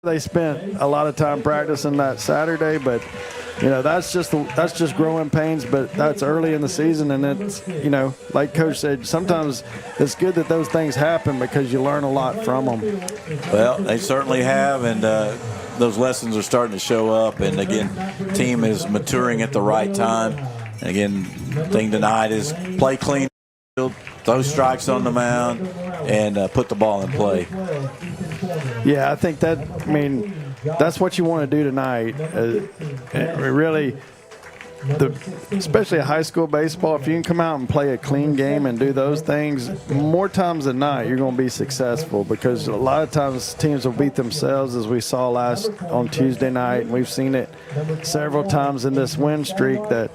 They spent a lot of time practicing that Saturday, but that's just growing pains. But that's early in the season, and it's like Coach said, sometimes it's good that those things happen because you learn a lot from them. Well, they certainly have, and those lessons are starting to show up. And again, team is maturing at the right time. And again, thing tonight is play clean, throw strikes on the mound, and put the ball in play. Yeah, I think that's what you want to do tonight. Really, especially high school baseball, if you can come out and play a clean game and do those things, more times than not, you're going to be successful because a lot of times teams will beat themselves, as we saw on Tuesday night, and we've seen it several times in this win streak that,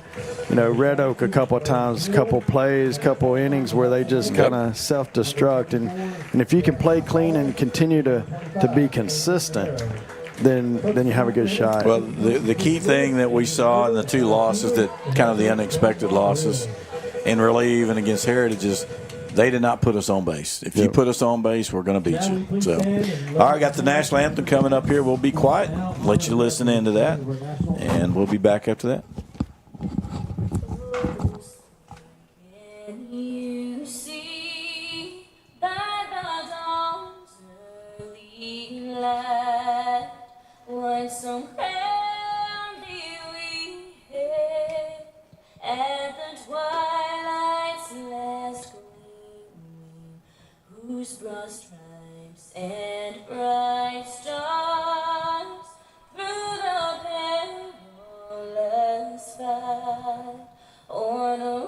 Red Oak a couple of times, couple plays, couple innings where they just kind of self-destruct. And if you can play clean and continue to be consistent, then you have a good shot. Well, the key thing that we saw in the two losses, that kind of the unexpected losses, and really even against Heritage, is they did not put us on base. If you put us on base, we're going to beat you. So, all right, got the national anthem coming up here. We'll be quiet, let you listen into that, and we'll be back after that. Can you see by the dawn's early light what so proudly we hailed at the twilight's last gleaming, whose broad stripes and bright stars through the perilous fight on a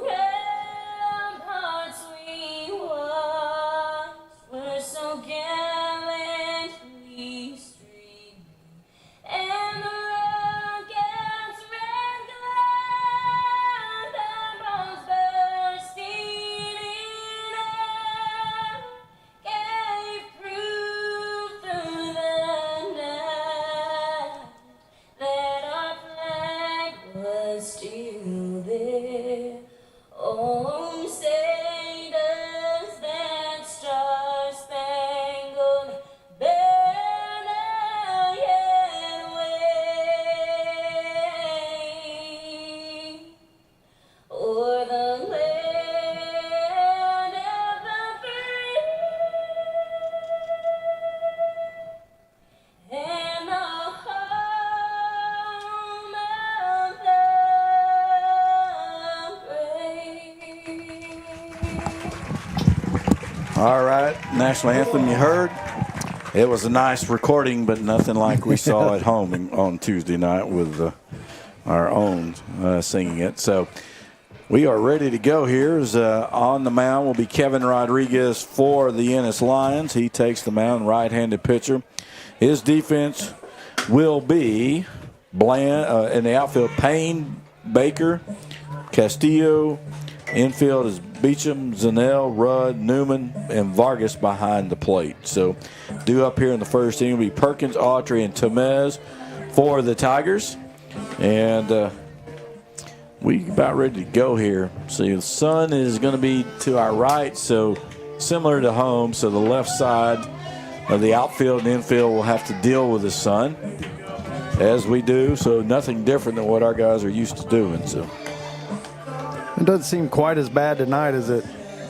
ramparts we watched were so gallantly streaming, and the rocket's red glare and bombs bursting in air gave proof through the night that our flag was still there. Oh, say does that star-spangled banner yet wave o'er the land of the free and the home of the brave. All right, national anthem you heard. It was a nice recording, but nothing like we saw at home on Tuesday night with our own singing it. So we are ready to go here. On the mound will be Kevin Rodriguez for the Ennis Lions. He takes the mound, right-handed pitcher. His defense will be Bland in the outfield, Payne, Baker, Castillo. Infield is Beecham, Zanell, Rudd, Newman, and Vargas behind the plate. So due up here in the first inning will be Perkins, Autry, and Tomez for the Tigers. And we about ready to go here. So the sun is going to be to our right, so similar to home. So the left side of the outfield and infield will have to deal with the sun, as we do. So nothing different than what our guys are used to doing. So it doesn't seem quite as bad tonight as it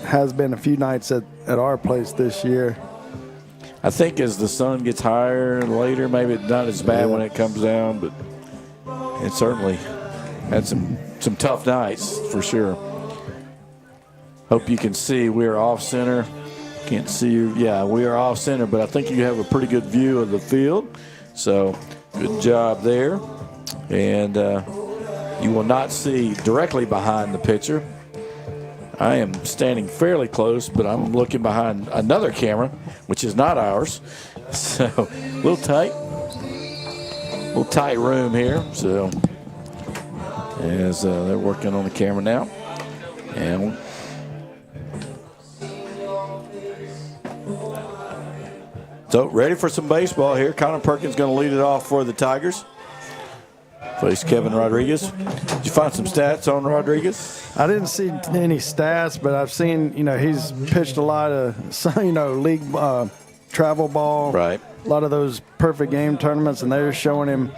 has been a few nights at our place this year. I think as the sun gets higher and later, maybe it's not as bad when it comes down, but it certainly had some tough nights for sure. Hope you can see we're off center. Can't see you. Yeah, we are off center, but I think you have a pretty good view of the field. So good job there. And you will not see directly behind the pitcher. I am standing fairly close, but I'm looking behind another camera, which is not ours. So a little tight room here. So as they're working on the camera now. And so ready for some baseball here. Connor Perkins going to lead it off for the Tigers. Face Kevin Rodriguez. Did you find some stats on Rodriguez? I didn't see any stats, but I've seen, he's pitched a lot of, league travel ball. Right. A lot of those perfect game tournaments, and they're showing him,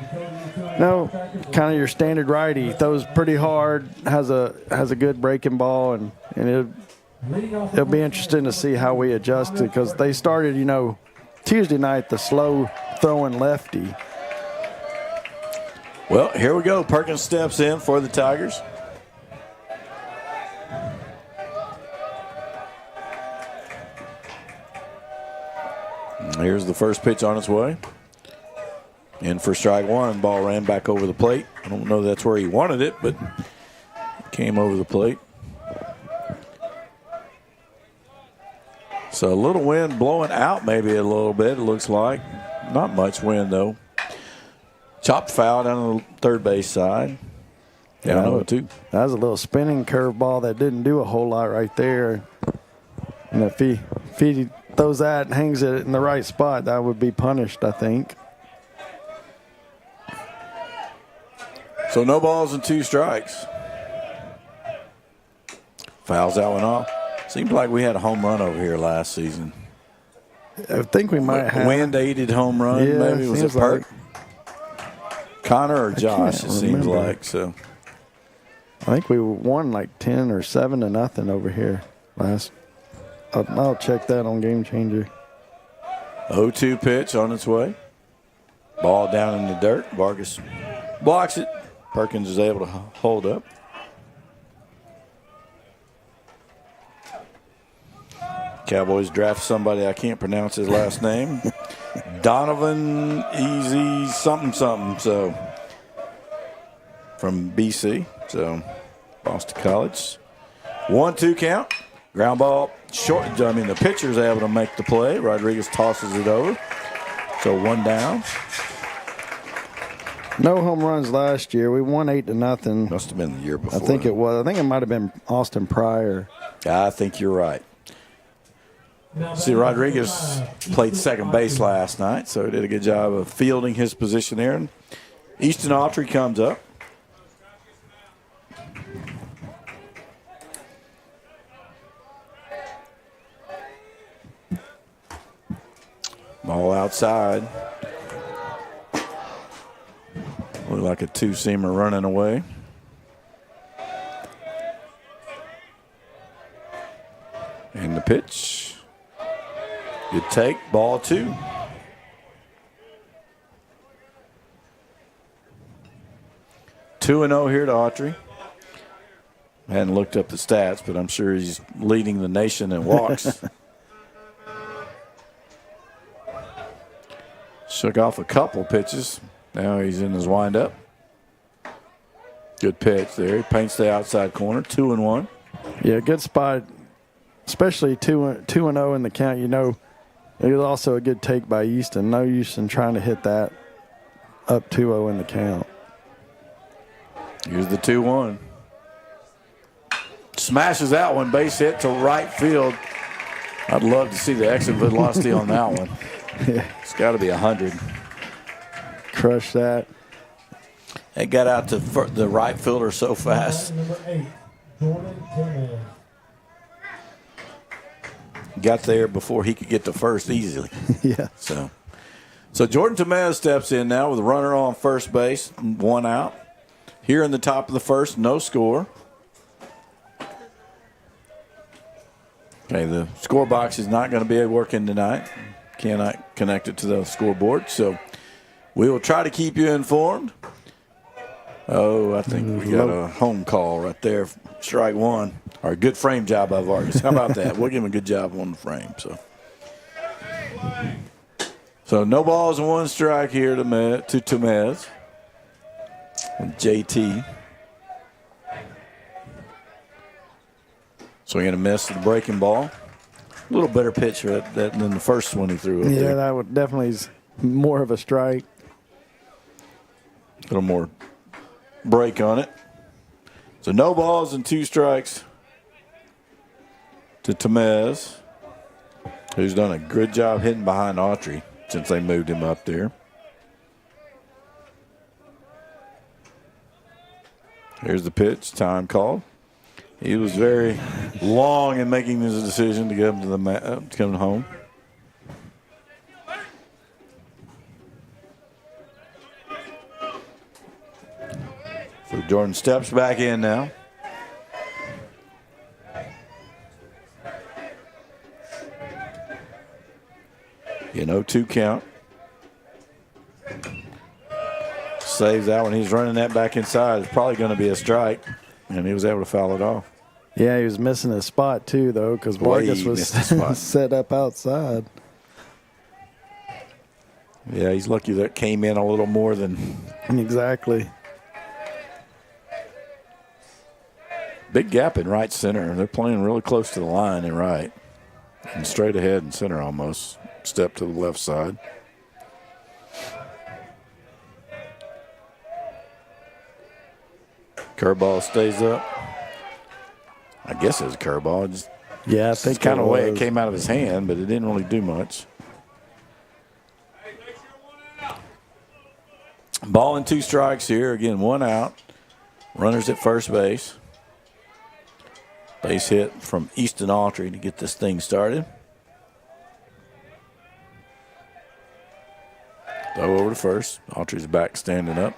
kind of your standard righty. Throws pretty hard, has a good breaking ball, and it'll be interesting to see how we adjust it because they started, Tuesday night, the slow throwing lefty. Well, here we go. Perkins steps in for the Tigers. Here's the first pitch on its way. In for strike one. Ball ran back over the plate. I don't know that's where he wanted it, but it came over the plate. So a little wind blowing out maybe a little bit, it looks like. Not much wind, though. Chopped foul down on the third base side. Down 0-2. That was a little spinning curveball that didn't do a whole lot right there. And if he throws that and hangs it in the right spot, that would be punished, I think. So no balls and 2 strikes. Fouls that one off. Seems like we had a home run over here last season. I think we might have. Wind-aided home run, Yeah, maybe. Was it Perk? Connor or Josh, it seems remember. like. So I think we won like 10 or 7-0 over here last. I'll check that on Game Changer. 0-2 pitch on its way. Ball down in the dirt. Vargas blocks it. Perkins is able to hold up. Cowboys draft somebody, I can't pronounce his last name. Donovan Easy something. So from BC. So Boston College. 1-2 count. Ground ball short. The pitcher's able to make the play. Rodriguez tosses it over. So 1 down. No home runs last year. We won 8-0. Must have been the year before. I think it was. I think it might have been Austin Pryor. I think you're right. See, Rodriguez played second base last night, so he did a good job of fielding his position there. And Easton Autry comes up. Ball outside. Looked like a 2-seamer running away. And the pitch. Good take. Ball 2. Two and 0 here to Autry. I hadn't looked up the stats, but I'm sure he's leading the nation in walks. Shook off a couple pitches. Now he's in his windup. Good pitch there. He paints the outside corner. 2-1. Yeah, good spot. Especially 2-0 in the count. It was also a good take by Easton. No use in trying to hit that up 2-0 in the count. Here's the 2-1. Smashes that one. Base hit to right field. I'd love to see the exit velocity on that one. Yeah. It's got to be 100. Crush that. It got out to the right fielder so fast. Number 8, Jordan Timmons. Got there before he could get to first easily. Yeah. So Jordan Temez steps in now with a runner on first base, 1 out. Here in the top of the first, no score. Okay, the score box is not going to be working tonight. Cannot connect it to the scoreboard. So we will try to keep you informed. Oh, I think we got a home call right there. Strike 1. Or a good frame job by Vargas. How about that? We'll give him a good job on the frame. So no balls and 1 strike here to Temez. JT. Swinging a miss at the breaking ball. A little better pitch than the first one he threw up Yeah, there. that would definitely is more of a strike. A little more break on it. So no balls and 2 strikes to Temez, who's done a good job hitting behind Autry since they moved him up there. Here's the pitch, time called. He was very long in making his decision to get him to come home. Jordan steps back in now. You know, 2 count. Saves that one. He's running that back inside. It's probably going to be a strike, and he was able to foul it off. Yeah, he was missing his spot too, though, because Vargas was set up outside. Yeah, he's lucky that came in a little more than. Exactly. Big gap in right center. They're playing really close to the line in right. And straight ahead in center almost. Step to the left side. Curveball stays up. I guess it was a curveball. Just Yeah, I think kind of way it came out of his hand, but it didn't really do much. Ball and 2 strikes here. Again, 1 out. Runners at first base. Base hit from Easton Autry to get this thing started. Throw over to first. Autry's back standing up.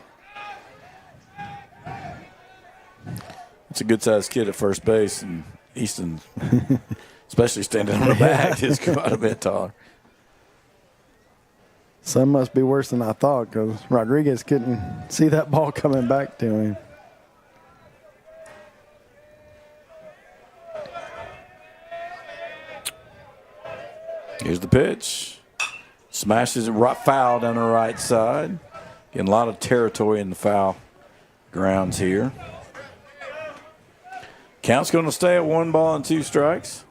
It's a good-sized kid at first base, and Easton, especially standing on the back, is quite a bit taller. Some must be worse than I thought because Rodriguez couldn't see that ball coming back to him. Here's the pitch. Smashes it right foul down the right side. Getting a lot of territory in the foul grounds here. Count's going to stay at 1 ball and 2 strikes.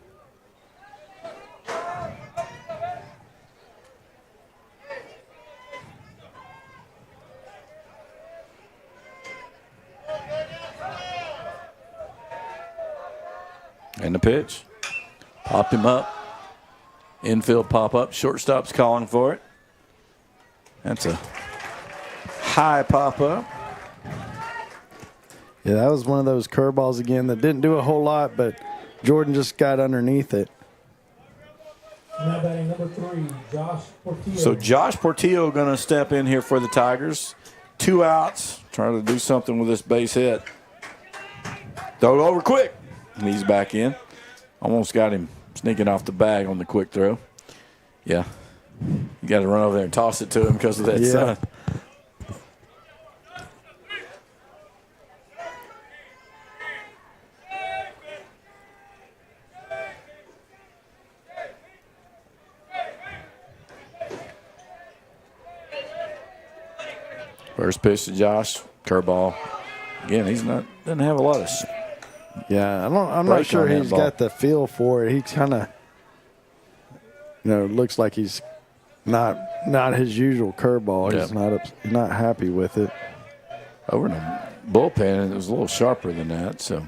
And the pitch. Pop him up. Infield pop up. Shortstop's calling for it. That's a high pop up. Yeah, that was one of those curveballs again that didn't do a whole lot, but Jordan just got underneath it. Now batting number 3, Josh Portillo. So Josh Portillo going to step in here for the Tigers. 2 outs. Trying to do something with this base hit. Throw it over quick. And he's back in. Almost got him sneaking off the bag on the quick throw. Yeah. You got to run over there and toss it to him because of that sun. First pitch to Josh, curveball. Again, doesn't have a lot of. Yeah, I'm not sure he's got the feel for it. He kind of, looks like he's not his usual curveball. Yep. He's not happy with it. Over in the bullpen, it was a little sharper than that, so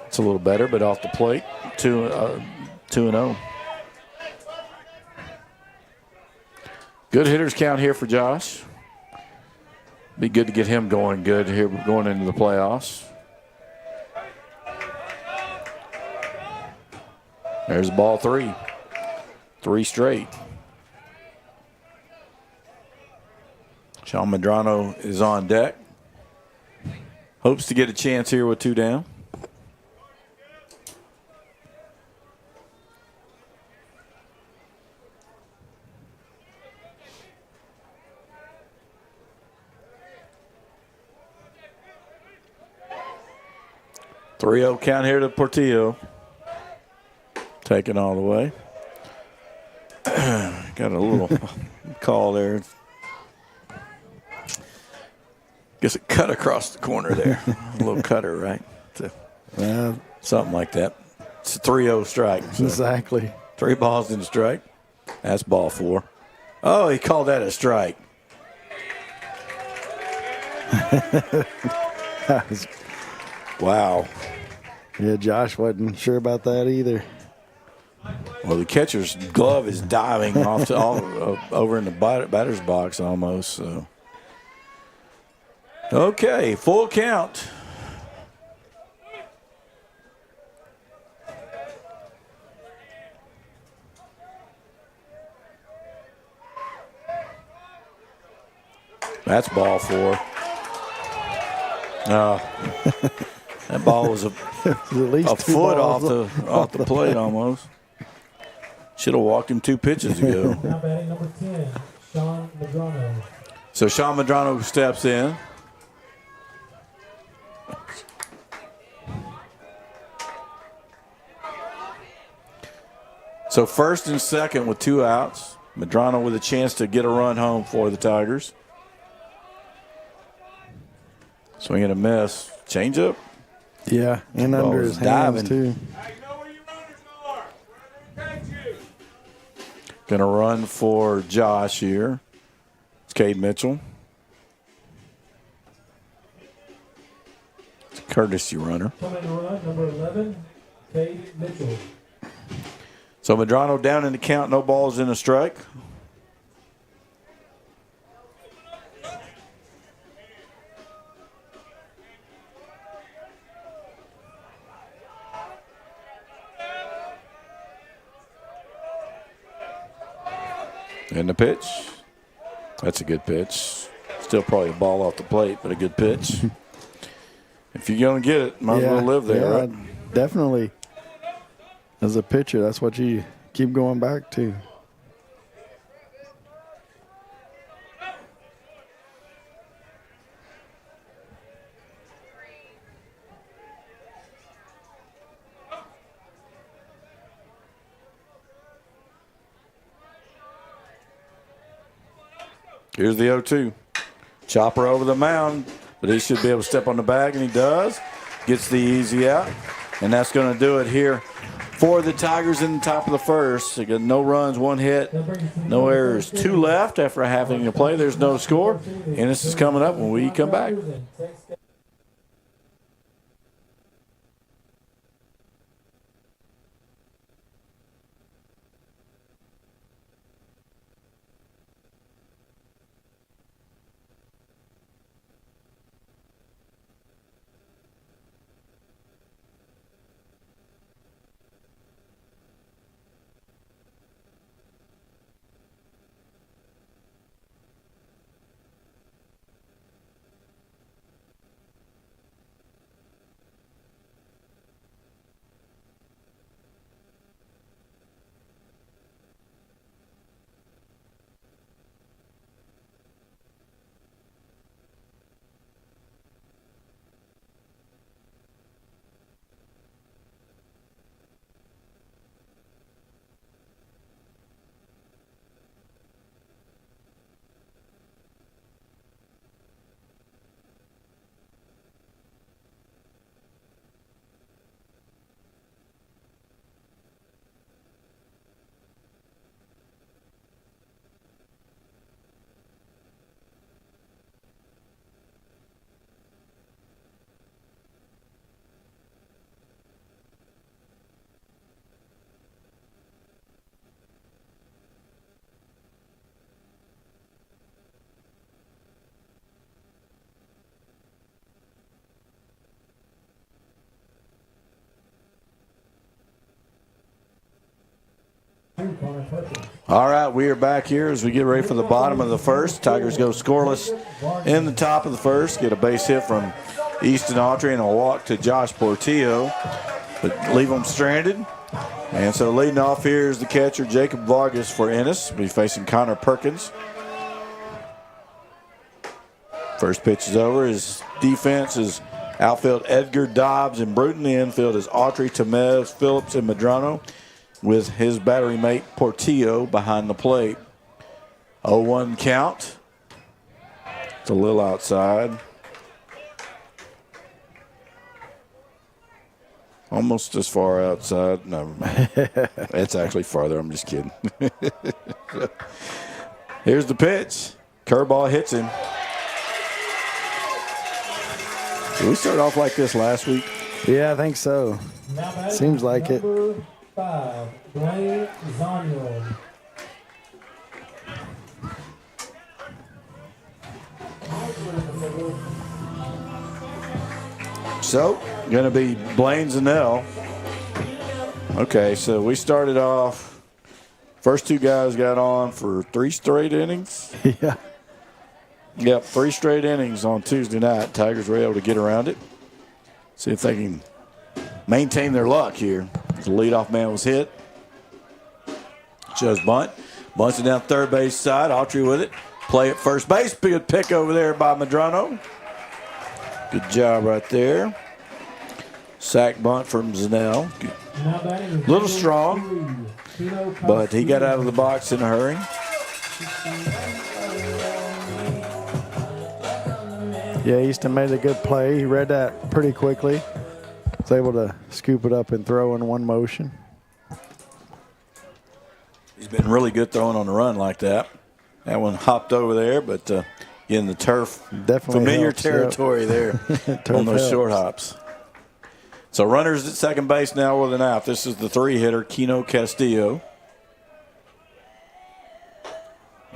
it's a little better. But off the plate, 2-0. Good hitters count here for Josh. Be good to get him going good here going into the playoffs. There's ball 3. 3 straight. Sean Medrano is on deck. Hopes to get a chance here with 2 down. .3-0 count here to Portillo. Taking all the way. Got a little call there. Guess it cut across the corner there. A little cutter, right? Something like that. It's a 3-0 strike. So exactly. 3 balls in a strike. That's ball 4. Oh, he called that a strike. Wow. Yeah, Josh wasn't sure about that either. Well, the catcher's glove is diving off to over in the batter's box almost. So, okay, full count. That's ball 4. That ball was a At least two foot balls off the plate almost. Should have walked him 2 pitches ago. Now batting number 10, Sean Medrano. So Sean Medrano steps in. So first and second with 2 outs. Medrano with a chance to get a run home for the Tigers. Swing and a miss. Change up. Yeah, and Ball under was his hands, diving. too. Going to run for Josh here. It's Cade Mitchell. It's a courtesy runner. Coming to run, number 11, Cade Mitchell. So Medrano down in the count, no balls in a strike. And the pitch. That's a good pitch. Still probably a ball off the plate, but a good pitch. If you're going to get it, might as well live there, yeah, right? Definitely. As a pitcher, that's what you keep going back to. Here's the 0-2. Chopper over the mound, but he should be able to step on the bag, and he does. Gets the easy out, and that's going to do it here for the Tigers in the top of the first. They got no runs, 1 hit, no errors, 2 left after having to play. There's no score. Ennis is coming up when we come back. All right, we are back here as we get ready for the bottom of the first. Tigers go scoreless in the top of the first. Get a base hit from Easton Autry and a walk to Josh Portillo, but leave them stranded. And so leading off here is the catcher, Jacob Vargas for Ennis. We'll be facing Connor Perkins. First pitch is over. His defense is outfield Edgar, Dobbs, and Bruton. The infield is Autry, Temez, Phillips, and Medrano, with his battery mate Portillo behind the plate. 0-1 count. It's a little outside. Almost as far outside. No, it's actually farther. I'm just kidding. Here's the pitch. Curveball hits him. Did we start off like this last week? Yeah, I think so. Seems like it. Number 5, Blaine Zaniol. So, going to be Blaine Zanell. Okay, so we started off, first 2 guys got on for 3 straight innings. Yeah. Yep, 3 straight innings on Tuesday night. Tigers were able to get around it. See if they can maintain their luck here. The leadoff man was hit. Shows bunt. Bunts it down third base side. Autry with it. Play at first base. Good pick over there by Medrano. Good job right there. Sack bunt from Zanell. A little strong, but he got out of the box in a hurry. Yeah, Easton made a good play. He read that pretty quickly. Was able to scoop it up and throw in one motion. He's been really good throwing on the run like that. That one hopped over there, but in the turf, definitely familiar helps, territory there on those helps. short hops. So runners at second base now with an out. This is the 3-hitter, Keno Castillo.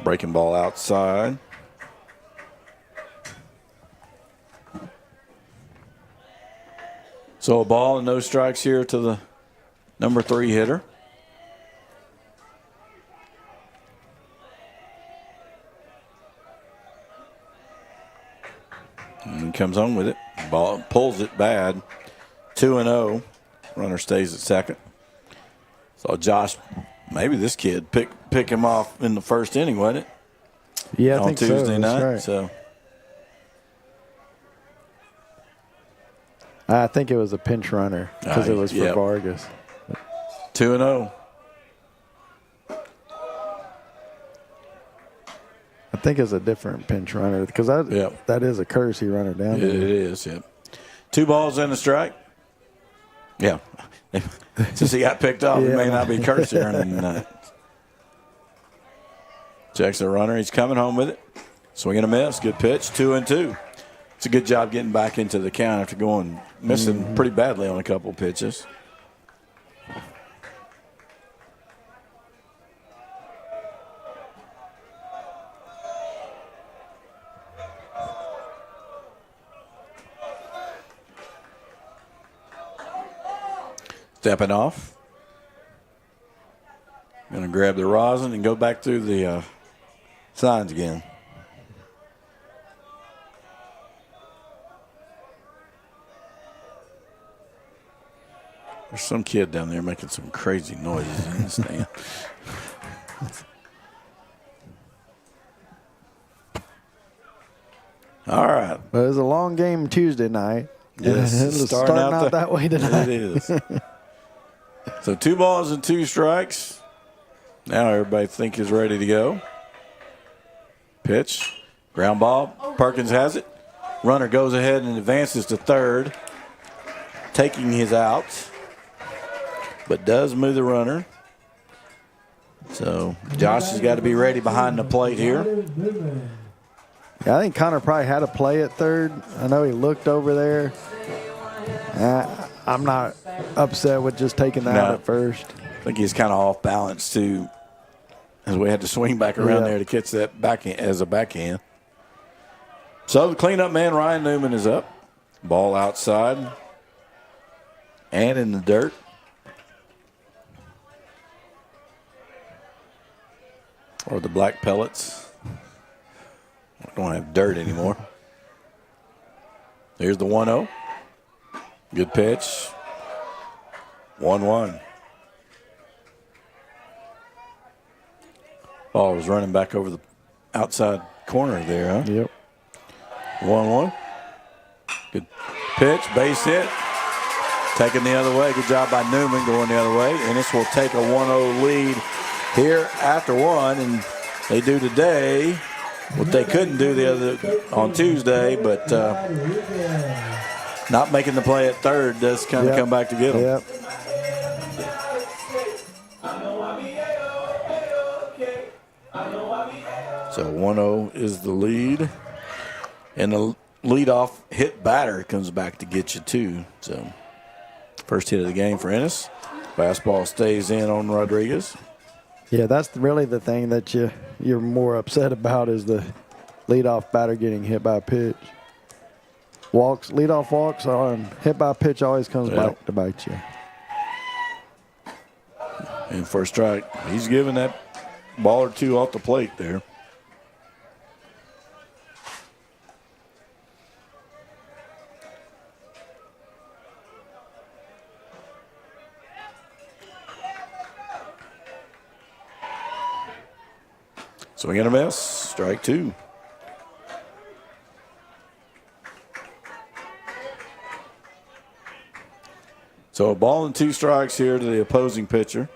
Breaking ball outside. So a ball and no strikes here to the number 3 hitter. And he comes home with it. Ball pulls it bad. 2-0. Runner stays at second. So Josh, maybe this kid pick him off in the first inning, wasn't it? Yeah, I on think Tuesday so. night. That's right. So I think it was a pinch runner because it was for yep. Vargas. 2-0. I think it's a different pinch runner because that is a courtesy runner down there. It is, yeah. 2 balls and a strike. Yeah. Since he got picked off, it may not be courtesy running tonight. Checks the runner. He's coming home with it. Swing and a miss. Good pitch. 2-2. It's a good job getting back into the count after missing pretty badly on a couple pitches. Stepping off. Going to grab the rosin and go back through the signs again. There's some kid down there making some crazy noises in the stand. All right. Well, it was a long game Tuesday night. Yes, it's starting out that way tonight. It is. So 2 balls and 2 strikes. Now everybody think is ready to go. Pitch. Ground ball. Perkins has it. Runner goes ahead and advances to third, taking his outs, but does move the runner. So Josh has got to be ready behind the plate here. Yeah, I think Connor probably had a play at third. I know he looked over there. I'm not upset with just taking that out at first. I think he's kind of off balance too, as we had to swing back around there to catch that backhand as a backhand. So the cleanup man, Ryan Newman, is up. Ball outside and in the dirt. Or the black pellets. Don't have dirt anymore. Here's the 1-0. Good pitch. 1-1. Ball was running back over the outside corner there, huh? Yep. 1-1. Good pitch, base hit. Taken the other way. Good job by Newman going the other way. Ennis will take a 1-0 lead here after 1, and they do today what they couldn't do on Tuesday, but not making the play at third does kind of come back to get them. Yep. So 1-0 is the lead. And the leadoff hit batter comes back to get you, too. So first hit of the game for Ennis. Fastball stays in on Rodriguez. Yeah, that's really the thing that you're more upset about is the leadoff batter getting hit by a pitch. Leadoff walks on hit by a pitch always comes back to bite you. And for a strike, he's giving that ball or two off the plate there. Swing and a miss. Strike 2. So a ball and 2 strikes here to the opposing pitcher.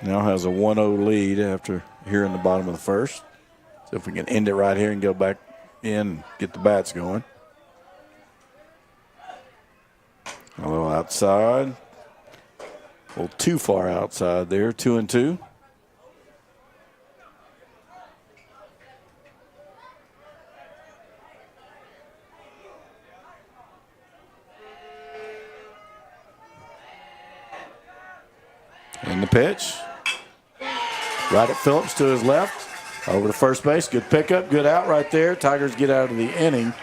Now has a 1-0 lead after here in the bottom of the first. So if we can end it right here and go back in and get the bats going. A little outside. A little too far outside there. 2-2. And the pitch. Right at Phillips to his left. Over to first base. Good pickup. Good out right there. Tigers get out of the inning.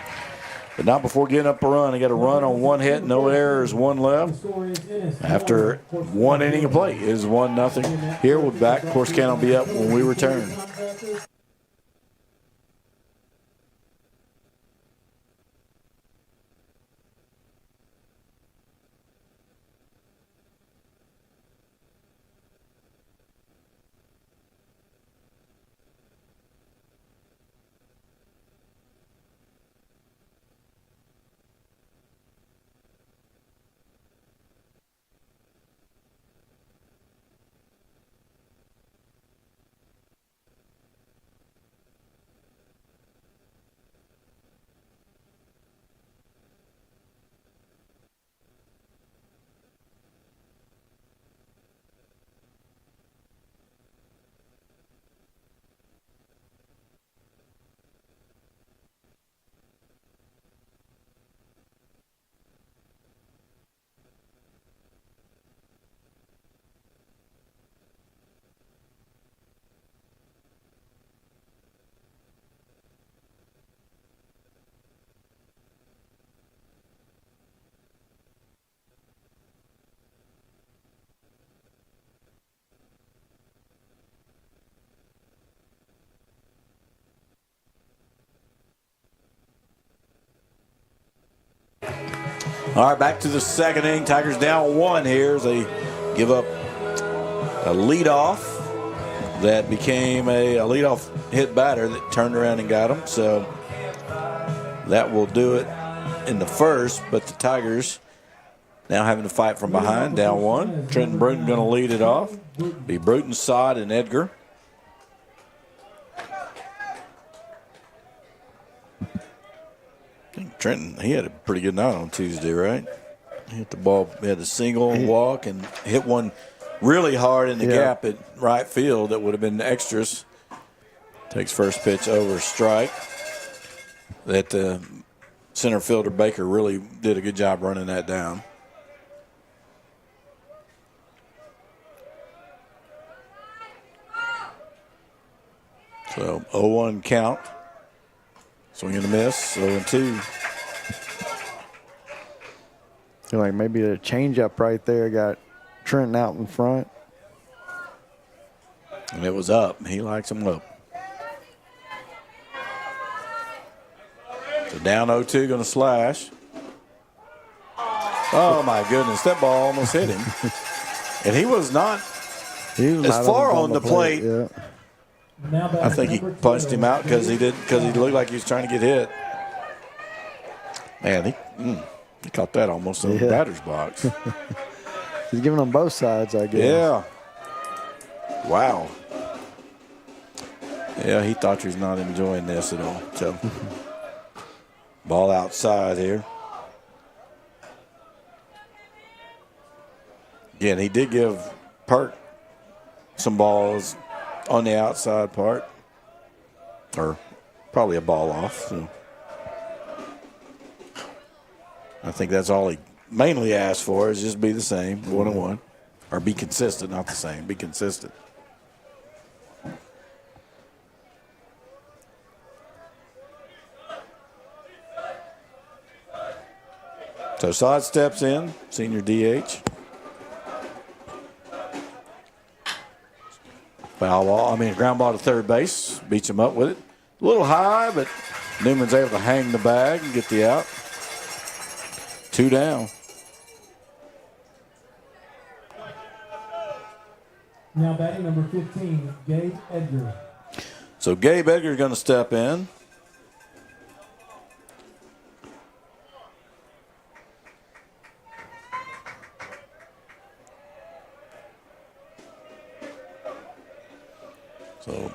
But not before getting up a run. They got a run on 1 hit. No errors. 1 left. After 1 inning of play is 1-0. Here we're back. Corsicana will be up when we return. All right, back to the second inning. Tigers down 1 here as they give up a leadoff that became a leadoff hit batter that turned around and got him. So that will do it in the first, but the Tigers now having to fight from behind, down 1. Trenton Bruton going to lead it off. Be Bruton, Sod, and Edgar. I think Trenton, he had a pretty good night on Tuesday, right? He hit the ball, he had a single walk and hit one really hard in the gap at right field that would have been extras. Takes first pitch over strike. That center fielder Baker really did a good job running that down. So 0-1 count. Swing and a miss, 0-2. Feel like maybe a changeup right there got Trenton out in front. And it was up. He likes them up. So down 0-2, going to slash. Oh, my goodness. That ball almost hit him. And he was not as far on the plate. Yeah. I think he punched him out because he looked like he was trying to get hit. Man, he caught that almost in the batter's box. He's giving them both sides, I guess. Yeah. Wow. Yeah, he thought he was not enjoying this at all. So, ball outside here. Again, he did give Perk some balls on the outside part, or probably a ball off. So I think that's all he mainly asked for, is just be the same, 1-1, or be consistent, not the same, be consistent. So Sod steps in, senior DH. Foul ball, ground ball to third base. Beats him up with it. A little high, but Newman's able to hang the bag and get the out. 2 down. Now batting number 15, Gabe Edgar. So Gabe Edgar is going to step in. So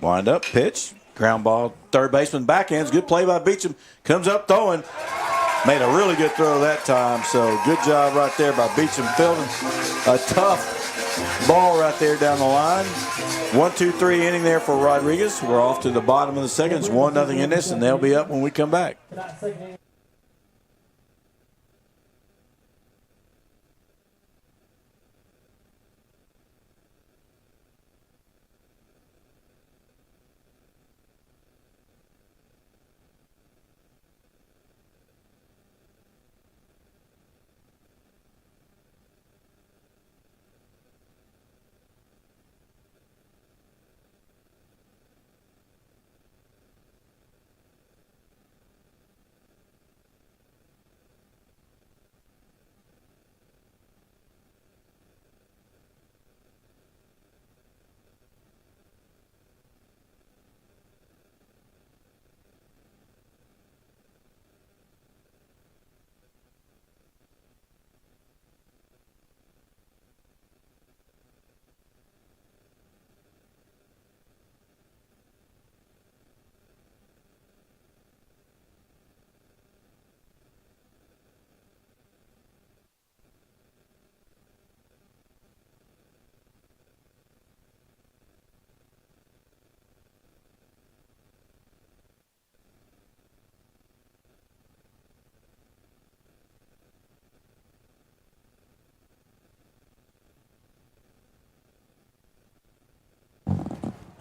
wind up, pitch, ground ball, third baseman, backhands, good play by Beecham. Comes up throwing, made a really good throw that time. So good job right there by Beecham fielding a tough ball right there down the line. 1-2-3 inning there for Rodriguez. We're off to the bottom of the second. It's 1-0 Ennis, and they'll be up when we come back.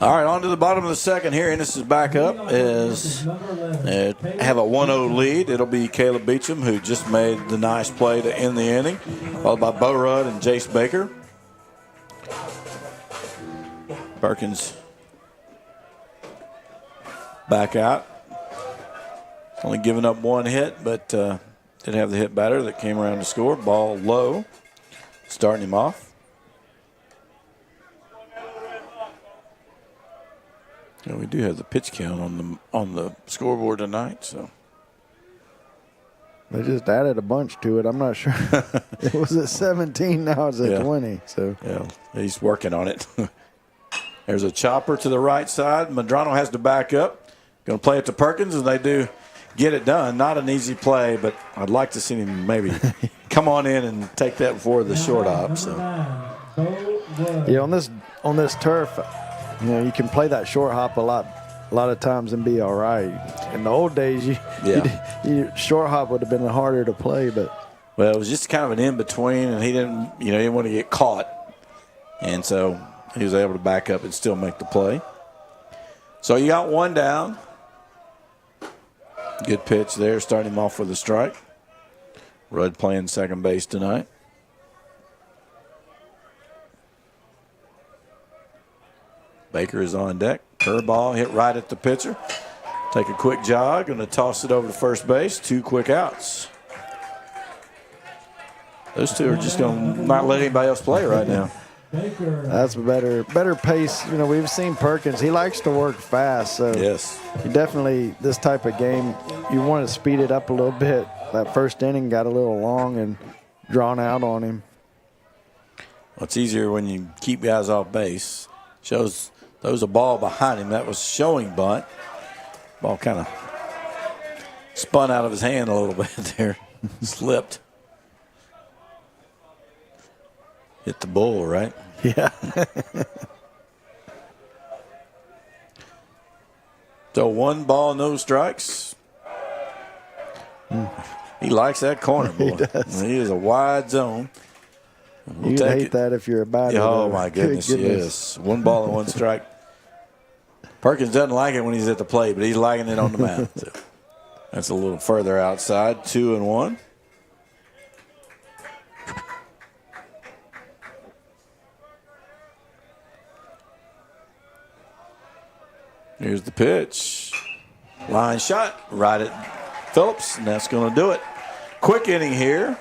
All right, on to the bottom of the second here. Ennis is back up as have a 1-0 lead. It'll be Caleb Beecham, who just made the nice play to end the inning, followed by Bo Rudd and Jace Baker. Perkins back out. Only giving up one hit, but did have the hit batter that came around to score. Ball low, starting him off. Yeah, we do have the pitch count on the scoreboard tonight, so they just added a bunch to it. I'm not sure. It was at 17, now it's at 20. So yeah, he's working on it. There's a chopper to the right side. Medrano has to back up. Going to play it to Perkins, and they do get it done. Not an easy play, but I'd like to see him maybe come on in and take that before the short hop. So yeah, on this turf, you know, you can play that short hop a lot of times and be all right. In the old days, you short hop would have been harder to play, but well, it was just kind of an in between, and he didn't want to get caught, and so he was able to back up and still make the play. So you got one down. Good pitch there, starting him off with a strike. Rudd playing second base tonight. Baker is on deck. Curveball hit right at the pitcher. Take a quick jog. Going to toss it over to first base. 2 quick outs. Those two are just going to not let anybody else play right now. That's a better pace. You know, we've seen Perkins. He likes to work fast. So yes, you definitely, this type of game, you want to speed it up a little bit. That first inning got a little long and drawn out on him. Well, it's easier when you keep guys off base. Shows there was a ball behind him. That was showing bunt. Ball kind of spun out of his hand a little bit there. Slipped. Hit the bull, right? Yeah. So 1 ball, no strikes. He likes that corner, boy. He does. He is a wide zone. You'd hate that if you're a batter. Oh, my goodness, yes. 1 ball and 1 strike. Perkins doesn't like it when he's at the plate, but he's liking it on the mound. So that's a little further outside, 2-1. Here's the pitch. Line shot right at Phillips, and that's going to do it. Quick inning here.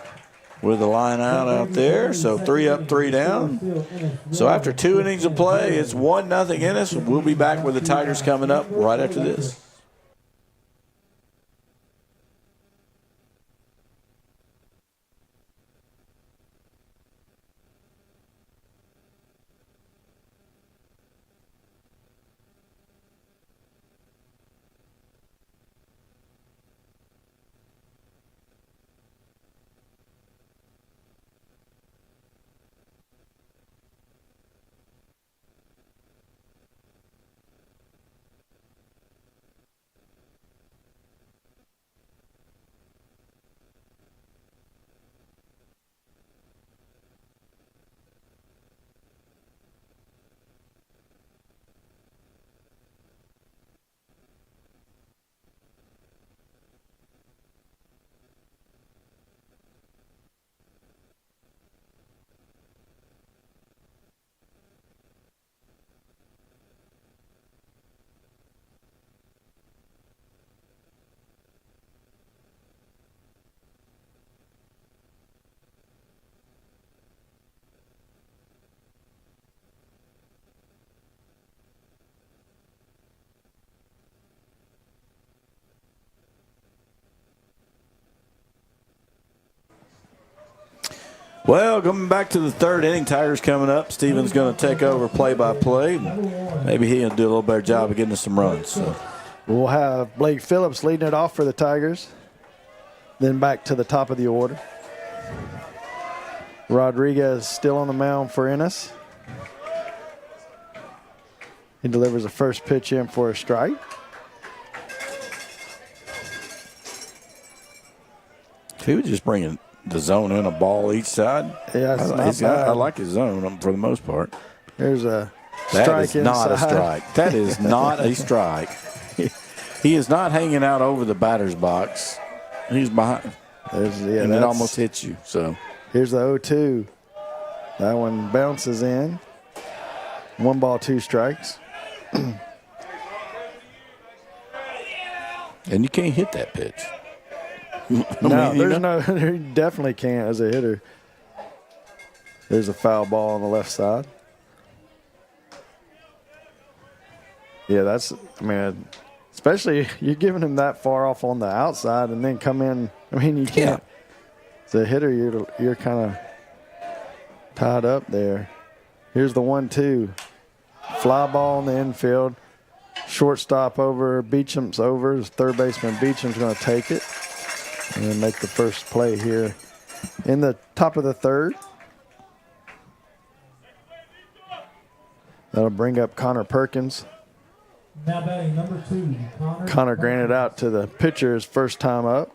with the line out there. So 3 up, 3 down. So after 2 innings of play, it's 1-0 Ennis. We'll be back with the Tigers coming up right after this. Well, coming back to the 3rd inning, Tigers coming up. Steven's going to take over play-by-play. Maybe he'll do a little better job of getting us some runs. So we'll have Blake Phillips leading it off for the Tigers. Then back to the top of the order. Rodriguez still on the mound for Ennis. He delivers a first pitch in for a strike. If he was just bringing the zone in a ball each side. Yeah, it's not bad. I like his zone for the most part. There's a that strike is not inside. a strike. That is not a strike. He is not hanging out over the batter's box. He's behind. And it almost hits you. So here's the 0-2. That one bounces in. 1 ball, 2 strikes. And you can't hit that pitch. No, you definitely can't as a hitter. There's a foul ball on the left side. Yeah, especially you're giving him that far off on the outside and then come in. I mean, you can't. As a hitter, you're kind of tied up there. Here's the 1-2. Fly ball in the infield. Shortstop over. Beecham's over. Third baseman Beecham's going to take it and make the first play here in the top of the 3rd. That'll bring up Connor Perkins. Now batting number 2, Connor granted out to the pitcher his first time up.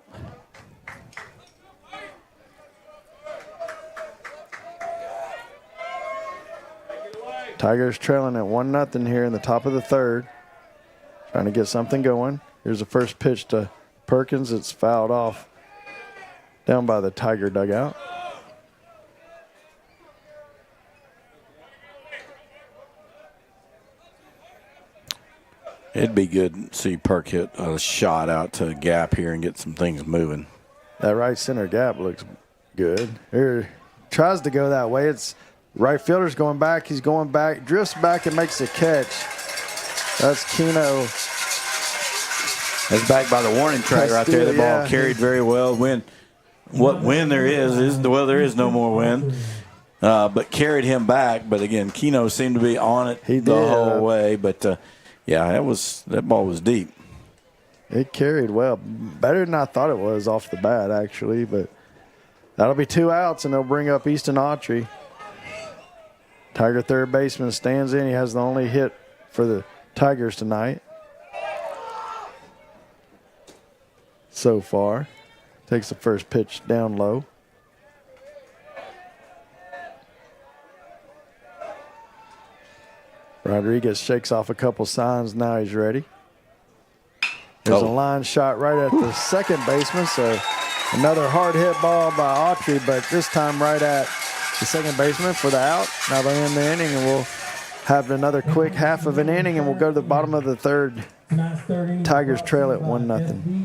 Tigers trailing at 1-0 here in the top of the 3rd. Trying to get something going. Here's the first pitch to Perkins. It's fouled off down by the Tiger dugout. It'd be good to see Perk hit a shot out to a gap here and get some things moving. That right center gap looks good. Here, tries to go that way. It's right fielder's going back. He's going back, drifts back and makes a catch. That's Keno. That's back by the warning track right there. The ball carried very well. When there is there is no more wind. But carried him back. But again, Keno seemed to be on it the whole way. But that ball was deep. It carried well, better than I thought it was off the bat actually. But that'll be 2 outs, and they'll bring up Easton Autry. Tiger third baseman stands in. He has the only hit for the Tigers tonight so far. Takes the first pitch down low. Rodriguez shakes off a couple signs. Now he's ready. There's a line shot right at the second baseman. So another hard hit ball by Autry, but this time right at the second baseman for the out. Now they'll end the inning, and we'll have another quick half of an inning, and we'll go to the bottom of the 3rd. Tigers trail at 1-0.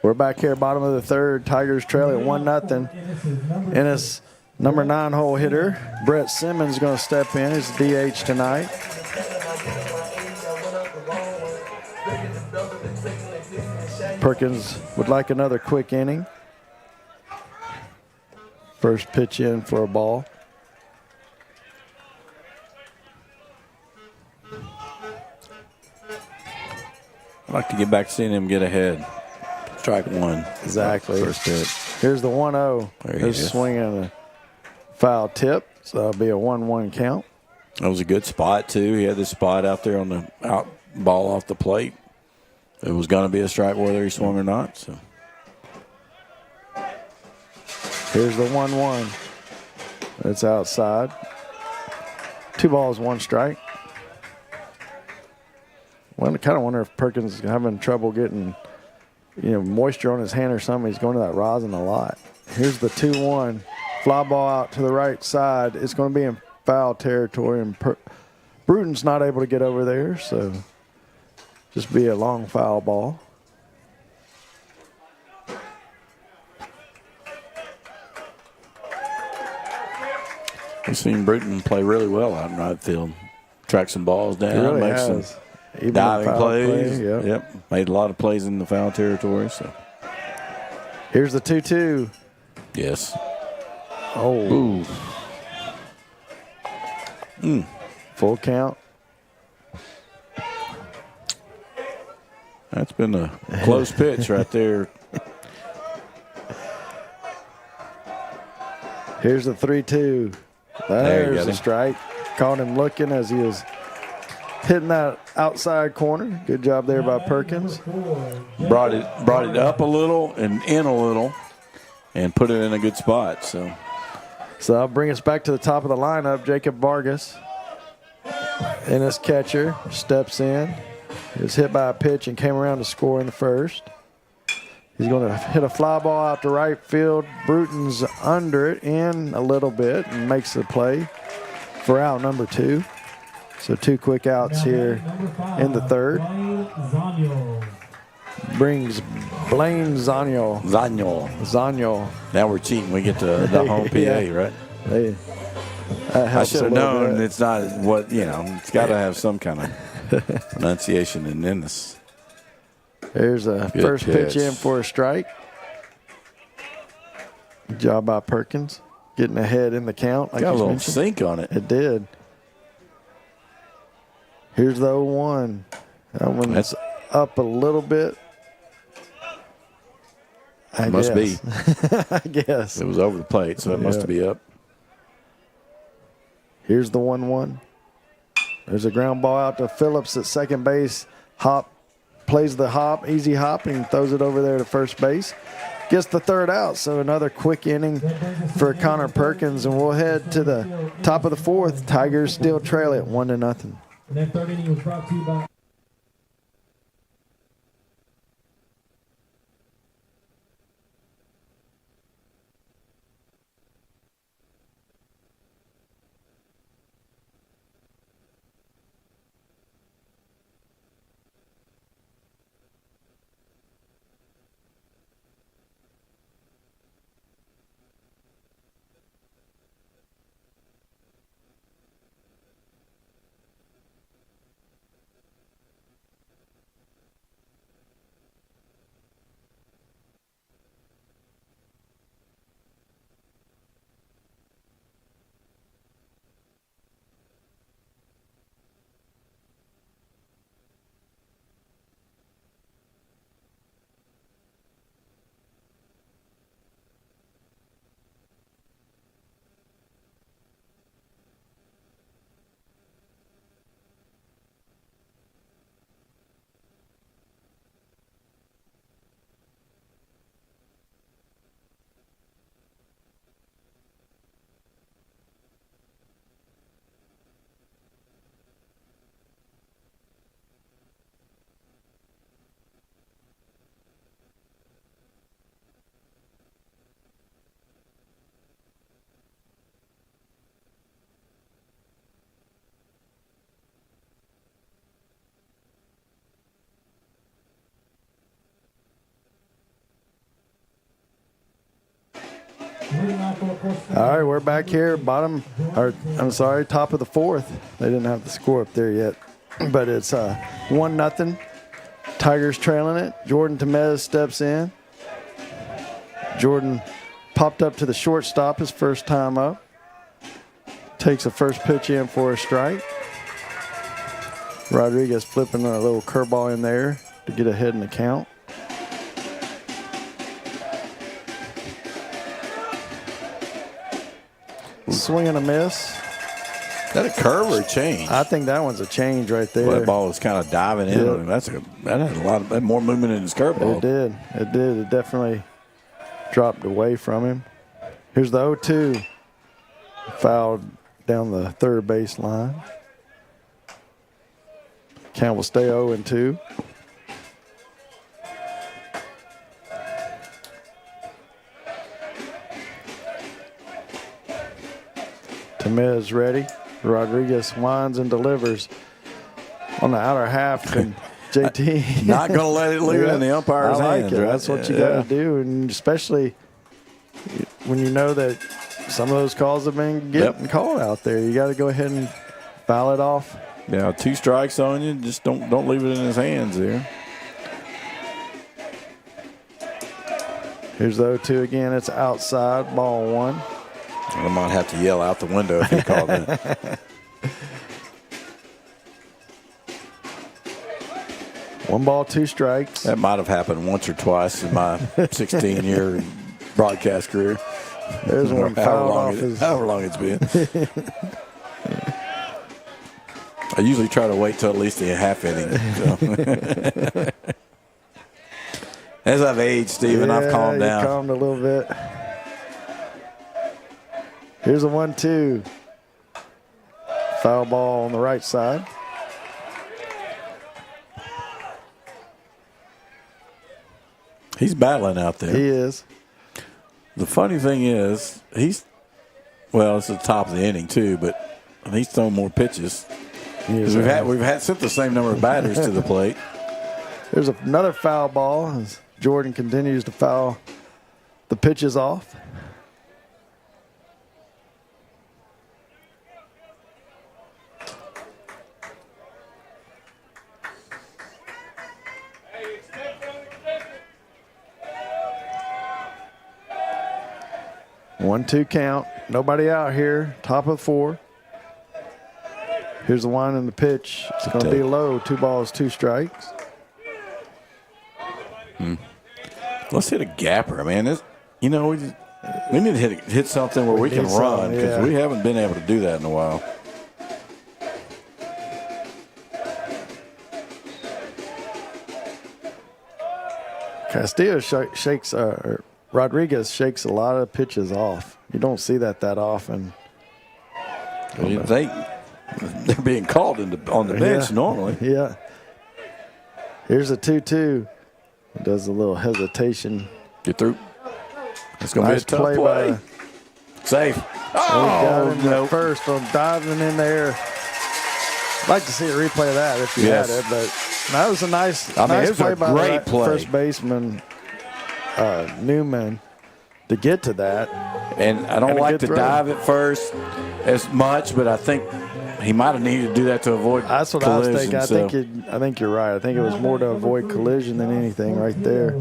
We're back here, bottom of the third. Tigers trail at 1-0. Ennis, number 9 hole hitter, Brett Simmons, going to step in as DH tonight. Perkins would like another quick inning. First pitch in for a ball. I'd like to get back to seeing him get ahead. Strike one. Exactly. First pitch. Here's the 1-0. There he Here's is. swinging a foul tip, so that'll be a 1-1 count. That was a good spot, too. He had the spot out there on the out ball off the plate. It was going to be a strike whether he swung or not. So Here's the 1-1. It's outside. 2 balls, 1 strike. Well, I kind of wonder if Perkins is having trouble getting, moisture on his hand or something. He's going to that rosin a lot. Here's the 2-1. Fly ball out to the right side. It's going to be in foul territory, and Bruton's not able to get over there, so just be a long foul ball. we've seen Bruton play really well out in right field. Track some balls down, He really make has. some Even diving foul plays. play, yep. Made a lot of plays in the foul territory. So Here's the 2-2. yes. Oh, Ooh. full count. That's been a close pitch right there. Here's the 3-2. There you There's got a him. strike. Caught him looking as he was hitting that outside corner. Good job there by Perkins. Brought it up a little and in a little, and put it in a good spot. So So that'll bring us back to the top of the lineup. Jacob Vargas, Ennis catcher, steps in. He was hit by a pitch and came around to score in the first. He's going to hit a fly ball out to right field. Bruton's under it in a little bit and makes the play for out number 2. So 2 quick outs here in the third. Brings Blaine Zaniol. Zaniol. now we're cheating. We get to the home PA, Yeah. right? Hey, that I helps should a have little known bit. it's not what, it's got to have some kind of pronunciation in this. There's a Good first pitch pitch. in for a strike. Good job by Perkins. Getting ahead in the count, like Got a you little mentioned. sink on it. It did. Here's the 0-1. That one's That's- up a little bit. I Must guess. be. I guess. It was over the plate, so it must Yeah. be up. Here's the 1-1. There's a ground ball out to Phillips at second base. Hop plays the hop, easy hop, and throws it over there to first base. Gets the third out, so another quick inning for Connor Perkins, and we'll head to the top of the fourth. Tigers still trail it 1-0. And that third inning was brought to you by now for Corsicana. All right, we're back here, top of the fourth. They didn't have the score up there yet, but it's 1-0. Tigers trailing it. Jordan Temez steps in. Jordan popped up to the shortstop his first time up. Takes the first pitch in for a strike. Rodriguez flipping a little curveball in there to get ahead in the count. Swing and a miss. Is that a curve or a change? I think that one's a change right there. Well, that ball was kind of diving in. Yep. That had had more movement in his curveball. It did. It did. It definitely dropped away from him. Here's the 0-2. Fouled down the third base line. Count will stay 0-2. Temez ready. Rodriguez winds and delivers on the outer half, and JT Not going to let it leave in the umpire's I like hands. it. Right? That's what you got to do, and especially when you know that some of those calls have been getting called out there. You got to go ahead and foul it off. Yeah, 2 strikes on you. Just don't leave it in his hands there. Here's the 0-2 again. It's outside, ball 1. I might have to yell out the window if he called it. 1 ball, 2 strikes. That might have happened once or twice in my 16-year broadcast career. There's one fouled off his. However long it's been. I usually try to wait till at least the half inning. So. As I've aged, Stephen, I've calmed down. Calmed a little bit. Here's a 1-2. Foul ball on the right side. He's battling out there. He is. The funny thing is, it's the top of the inning too, but he's thrown more pitches. We've had sent the same number of batters to the plate. There's another foul ball as Jordan continues to foul the pitches off. One, 2 count. Nobody out here. Top of 4. Here's the one in the pitch. It's going to be low. 2 balls, 2 strikes. Let's hit a gapper, man. We need to hit something where we can run because we haven't been able to do that in a while. Castillo Rodriguez shakes a lot of pitches off. You don't see that often. They're being called on the bench normally. Yeah. Here's a 2-2. Does a little hesitation. Get through. It's going to be a tough play. Safe. Oh, no. First on diving in there. I'd like to see a replay of that if you had it, but that was a nice play by the first baseman, Newman, to get to that. And I don't like to dive at first as much, but I think he might have needed to do that to avoid collision. That's what I was thinking. I think you're right. I think it was more to avoid collision than anything right there.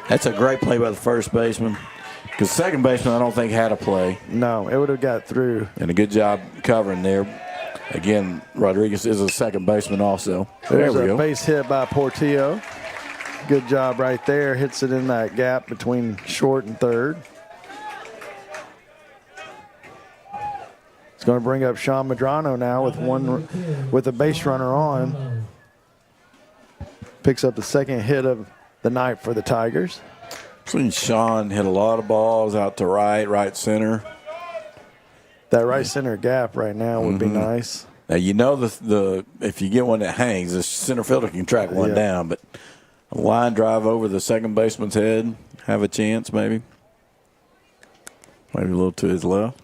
That's a great play by the first baseman. Because second baseman, I don't think had a play. No, it would have got through. And a good job covering there. Again, Rodriguez is a second baseman also. There's a base hit by Portillo. Good job right there. Hits it in that gap between short and third. It's going to bring up Sean Medrano now with a base runner on. Picks up the second hit of the night for the Tigers. Seen Sean hit a lot of balls out to right center. That right center gap right now would be nice. Now the if you get one that hangs, the center fielder can track one down, but a line drive over the second baseman's head, have a chance maybe. Maybe a little to his left.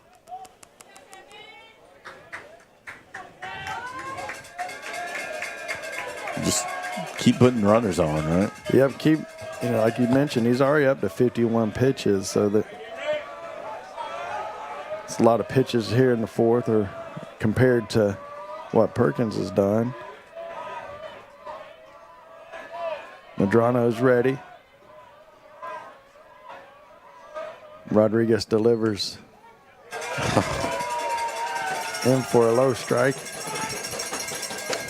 Just keep putting runners on, right? Yep, like you mentioned, he's already up to 51 pitches, so that It's a lot of pitches here in the fourth, or compared to what Perkins has done. Madrano's ready. Rodriguez delivers in for a low strike.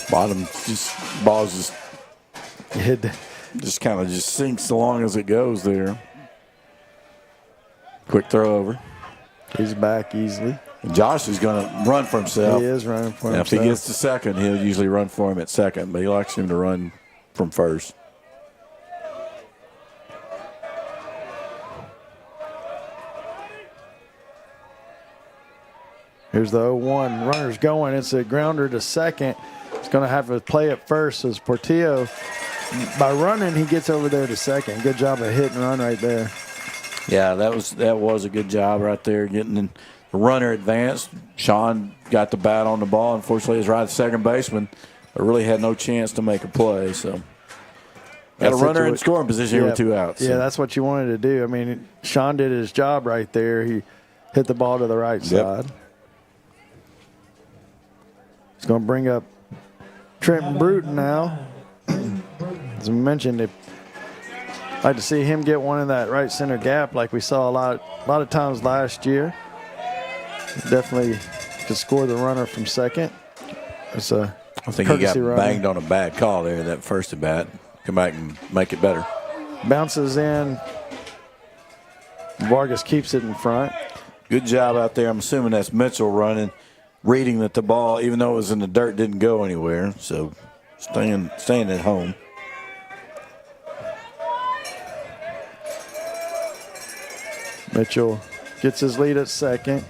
Bottom ball Hit just kind of just sinks along as it goes there. Quick throw over. He's back easily. And Josh is going to run for himself. He is running for If himself. he gets to second, he'll usually run for him at second, but he likes him to run from first. Here's the 0-1. Runner's going. It's a grounder to second. It's going to have to play it first as Portillo. By running, he gets over there to second. Good job of hit and run right there. Yeah, that was a good job right there, getting the runner advanced. Sean got the bat on the ball. Unfortunately, his right second baseman, but really had no chance to make a play. So got a runner in scoring position here with 2 outs. Yeah, that's what you wanted to do. I mean, Sean did his job right there. He hit the ball to the right side. He's going to bring up Trent Bruton now. As I mentioned, I'd like to see him get one in that right center gap like we saw a lot of times last year. Definitely could score the runner from second. It's a I think he got runner. banged on a bad call there, that first at bat. Come back and make it better. Bounces in. Vargas keeps it in front. Good job out there. I'm assuming that's Mitchell running, reading that the ball, even though it was in the dirt, didn't go anywhere. So staying at home. Mitchell gets his lead at second.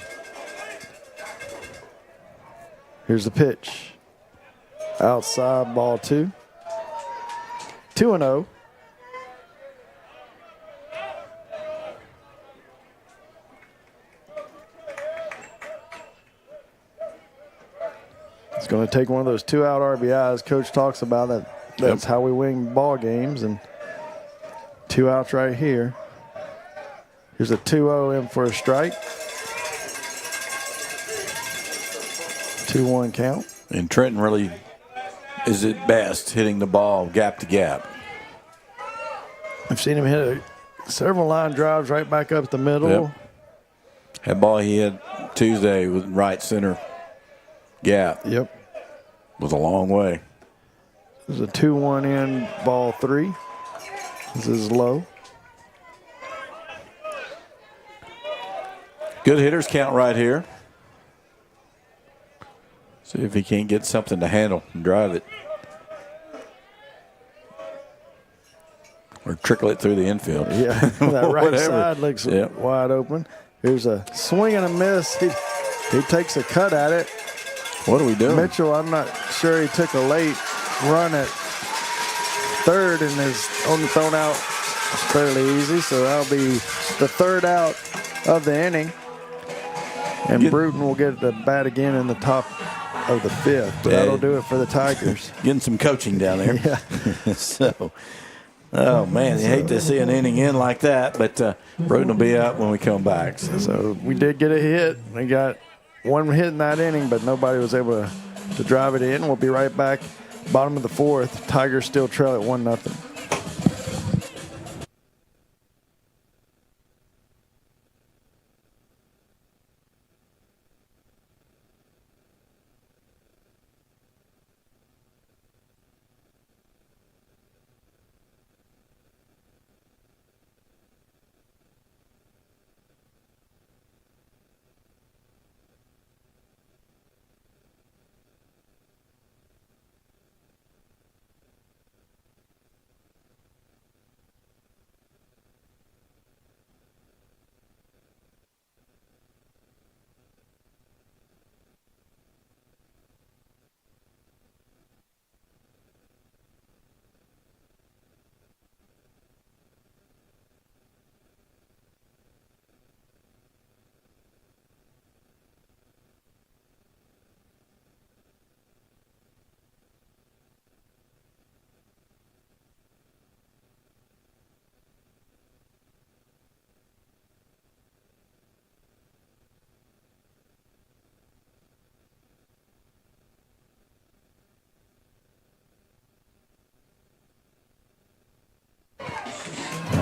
Here's the pitch. Outside, ball 2. 2-0. It's going to take one of those 2-out RBIs Coach talks about. That's how we win ball games, and 2 outs right here. Here's a 2-0 in for a strike. 2-1 count. And Trenton really is at best hitting the ball gap to gap. I've seen him hit several line drives right back up the middle. Yep. That ball he hit Tuesday with right center gap. Yep. Was a long way. There's a 2-1 in, ball 3. This is low. Good hitters count right here. See if he can't get something to handle and drive it. Or trickle it through the infield. Yeah, that right Whatever. side looks wide open. Here's a swing and a miss. He takes a cut at it. What are we doing? Mitchell, I'm not sure, he took a late run at third and is only thrown out fairly easy. So that'll be the 3rd out of the inning. And Bruton will get the bat again in the top of the 5th. But that'll do it for the Tigers. Getting some coaching down there. Yeah. So, oh, man, you hate to see an inning in like that, but Bruton will be up when we come back. So we did get a hit. We got one hit in that inning, but nobody was able to drive it in. We'll be right back. Bottom of the 4th. Tigers still trail at 1-0.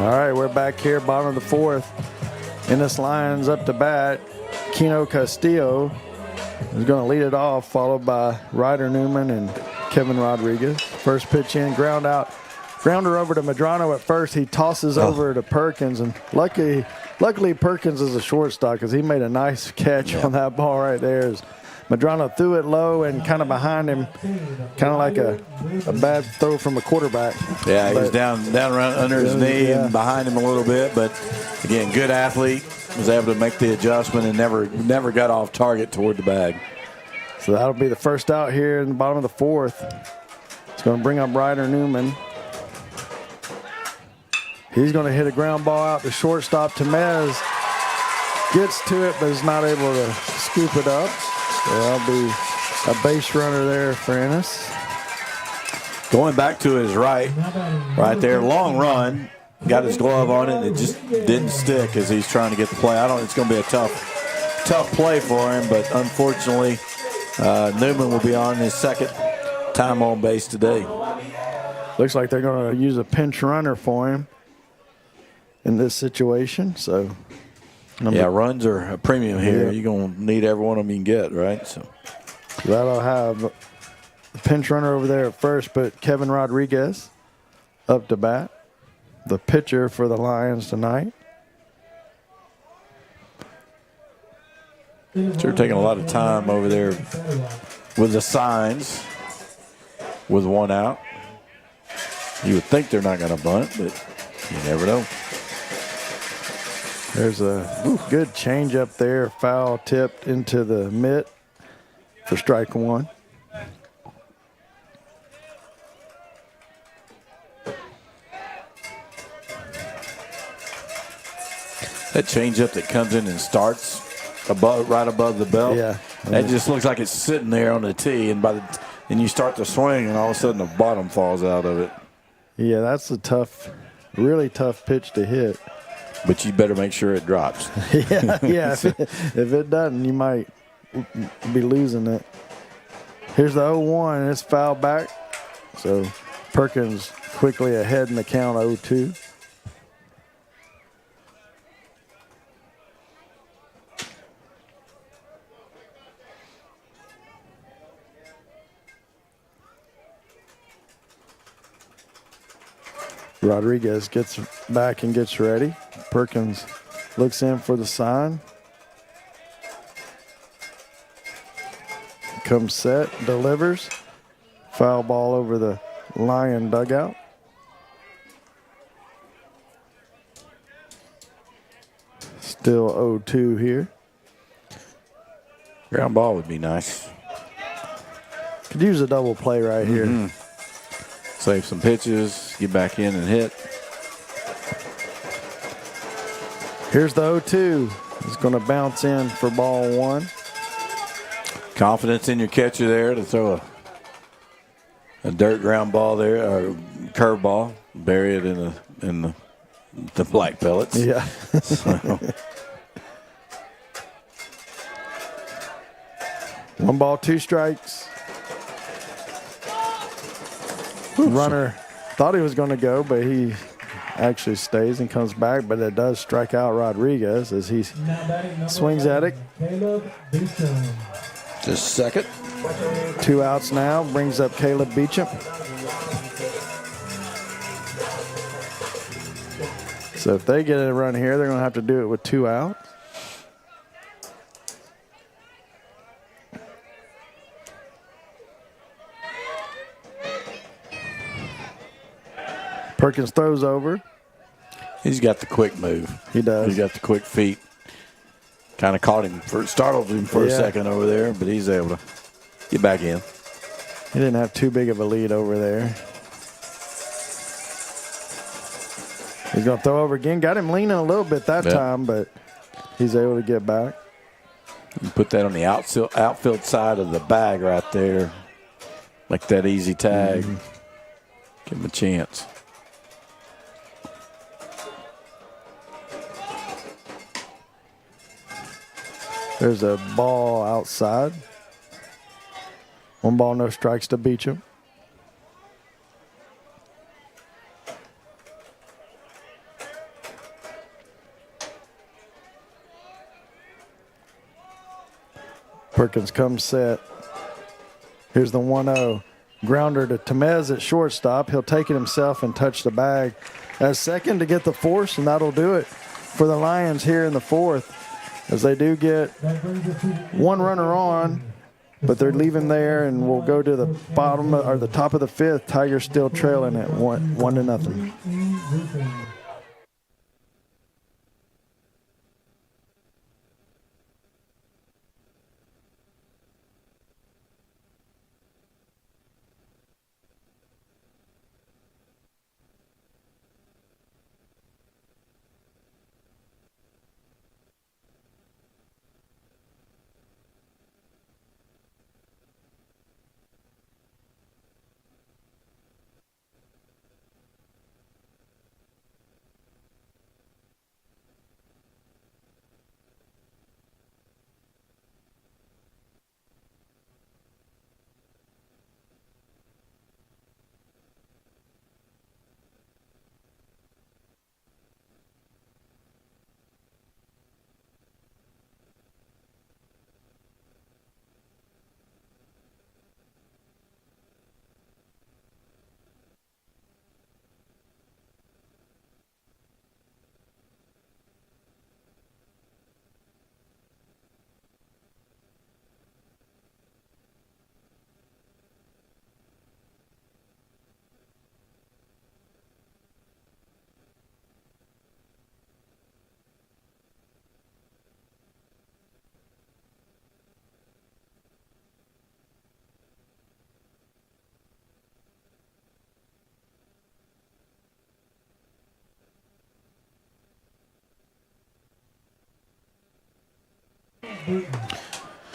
All right, we're back here, bottom of the fourth. Ennis Lions up to bat. Keno Castillo is going to lead it off, followed by Ryder Newman and Kevin Rodriguez. First pitch in, ground out. Grounder over to Medrano at first. He tosses over to Perkins, and luckily Perkins is a shortstop because he made a nice catch on that ball right there. As Medrano threw it low and kind of behind him, kind of like a bad throw from a quarterback. Yeah, he was down around under his knee and behind him a little bit, but again, good athlete, was able to make the adjustment and never got off target toward the bag. So that'll be the first out here in the bottom of the fourth. It's going to bring up Ryder Newman. He's going to hit a ground ball out to shortstop. Temez gets to it, but is not able to scoop it up. So that'll be a base runner there for Ennis. Going back to his right there, long run. Got his glove on it, and it just didn't stick as he's trying to get the play. It's going to be a tough play for him, but unfortunately, Newman will be on his second time on base today. Looks like they're going to use a pinch runner for him in this situation. So, runs are a premium here. You're going to need every one of them you can get, right? So that'll have the pinch runner over there at first, but Kevin Rodriguez up to bat, the pitcher for the Lions tonight. They're taking a lot of time over there with the signs with one out. You would think they're not going to bunt, but you never know. There's a good change up there, foul tipped into the mitt for strike one. That changeup that comes in and starts right above the belt. Yeah, that just looks like it's sitting there on the tee, and and you start to swing, and all of a sudden the bottom falls out of it. Yeah, that's a really tough pitch to hit. But you better make sure it drops. yeah. If it doesn't, you might be losing it. Here's the 0-1, and it's fouled back. So Perkins quickly ahead in the count, 0-2. Rodriguez gets back and gets ready. Perkins looks in for the sign. Comes set, delivers. Foul ball over the Lion dugout. Still 0-2 here. Ground ball would be nice. Could use a double play right here. Save some pitches, get back in and hit. Here's the 0-2. It's going to bounce in for ball one. Confidence in your catcher there to throw a dirt ground ball there, or curve ball, bury it in the black pellets. Yeah. So. 1 ball, 2 strikes. Runner thought he was going to go, but he actually stays and comes back, but it does strike out Rodriguez as he swings at it. Just second. 2 outs now, brings up Caleb Beecham. So if they get a run here, they're going to have to do it with 2 outs. Perkins throws over. He's got the quick move. He does. He's got the quick feet. Kind of startled him for a second over there, but he's able to get back in. He didn't have too big of a lead over there. He's going to throw over again. Got him leaning a little bit that time, but he's able to get back. You put that on the outfield side of the bag right there, like that easy tag. Give him a chance. There's a ball outside. 1 ball, no strikes to Beecham. Perkins comes set. Here's the 1-0. Grounder to Temez at shortstop. He'll take it himself and touch the bag as second to get the force, and that'll do it for the Lions here in the fourth, as they do get one runner on, but they're leaving there, and we'll go to the bottom or the top of the fifth. Tigers still trailing at 1-0.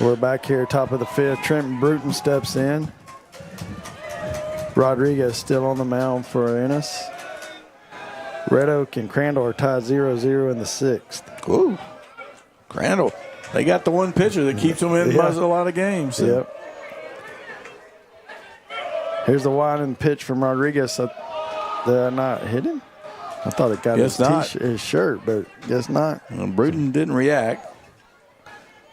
We're back here, top of the fifth. Trenton Bruton steps in. Rodriguez still on the mound for Ennis. Red Oak and Crandall are tied 0-0 in the sixth. Ooh, Crandall. They got the one pitcher that keeps them in a lot of games. So. Yep. Here's the winding pitch from Rodriguez. Did I not hit him? I thought it got his shirt, but guess not. Well, Bruton didn't react.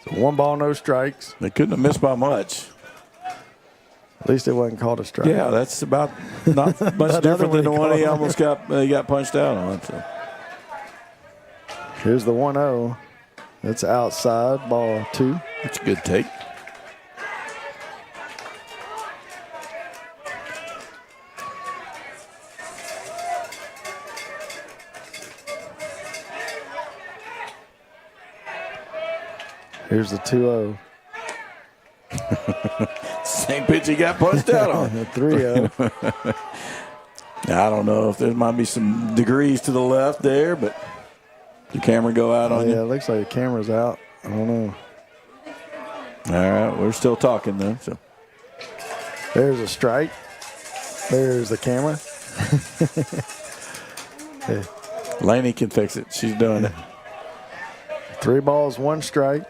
So 1 ball, no strikes. They couldn't have missed by much. At least it wasn't called a strike. Yeah, that's about not much different than the one he almost got punched out on. So. Here's the 1-0. That's outside, ball 2. That's a good take. Here's the 2-0. Same pitch he got punched out on. 3-0. I don't know if there might be some degrees to the left there, but the camera go out on you. Yeah, it looks like the camera's out. I don't know. All right, we're still talking though. So there's a strike. There's the camera. Hey. Laney can fix it. She's doing it. 3 balls, 1 strike.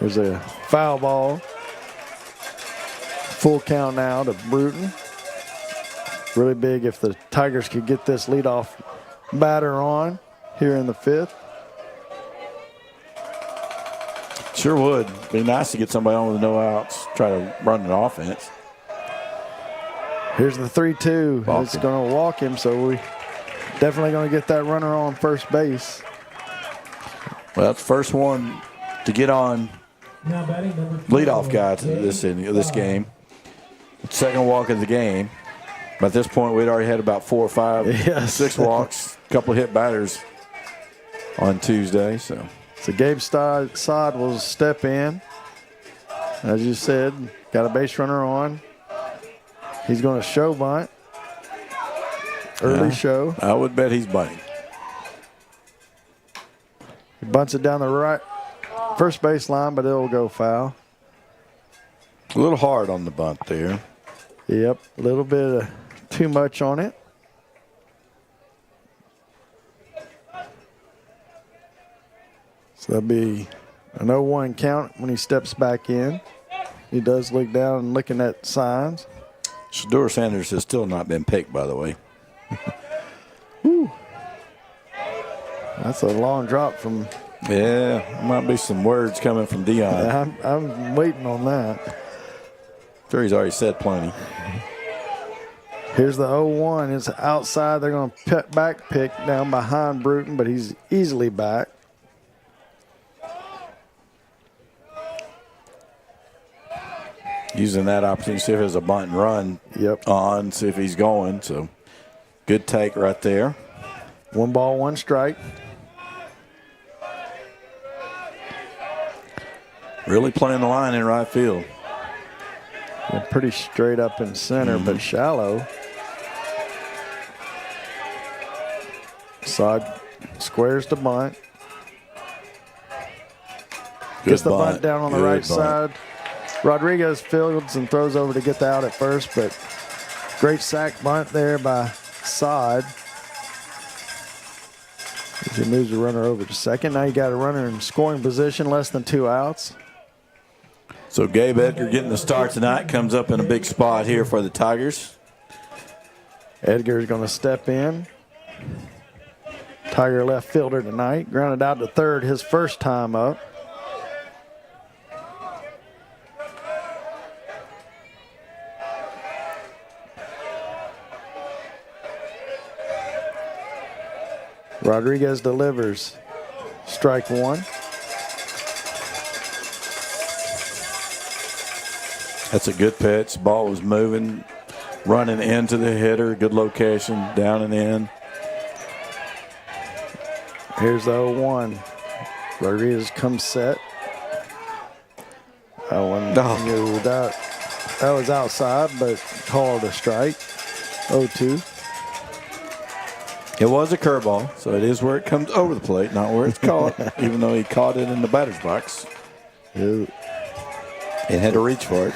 There's a foul ball. Full count now to Bruton. Really big if the Tigers could get this leadoff batter on here in the 5th. Sure would. Be nice to get somebody on with no outs, try to run an offense. Here's the 3-2. It's going to walk him, so we definitely going to get that runner on first base. Well, that's the first one to get on leadoff guy to this game. Second walk of the game. But at this point, we'd already had about 4 or 5, 6 walks, a couple of hit batters on Tuesday. So Gabe Sod will step in. As you said, got a base runner on. He's going to show bunt. Early show. I would bet he's bunting. He bunts it down the right first base line, but it'll go foul. A little hard on the bunt there. Yep, a little bit of too much on it. So that'll be an 0-1 count when he steps back in. He does look down and looking at signs. Shador Sanders has still not been picked, by the way. Whew. That's a long drop from Yeah, there might be some words coming from Dion. I'm waiting on that. Sure, he's already said plenty. Here's the 0-1. It's outside. They're going to back pick down behind Bruton, but he's easily back. Using that opportunity to see if there's a bunt and run on, see if he's going. So good take right there. 1 ball, 1 strike. Really playing the line in right field. They're pretty straight up in center, but shallow. Side squares the bunt. Gets the bunt down on the right side. Rodriguez fields and throws over to get the out at first, but great sack bunt there by Sod. He moves the runner over to second. Now you got a runner in scoring position, less than 2 outs. So Gabe Edgar getting the start tonight, comes up in a big spot here for the Tigers. Edgar is going to step in. Tiger left fielder tonight. Grounded out to third his first time up. Rodriguez delivers. Strike 1. That's a good pitch. Ball was moving, running into the hitter. Good location, down and in. Here's the 0-1. Rodriguez comes set. That one, that was outside, but called a strike. 0-2. It was a curveball, so it is where it comes over the plate, not where it's caught, even though he caught it in the batter's box. Ew. And had to reach for it.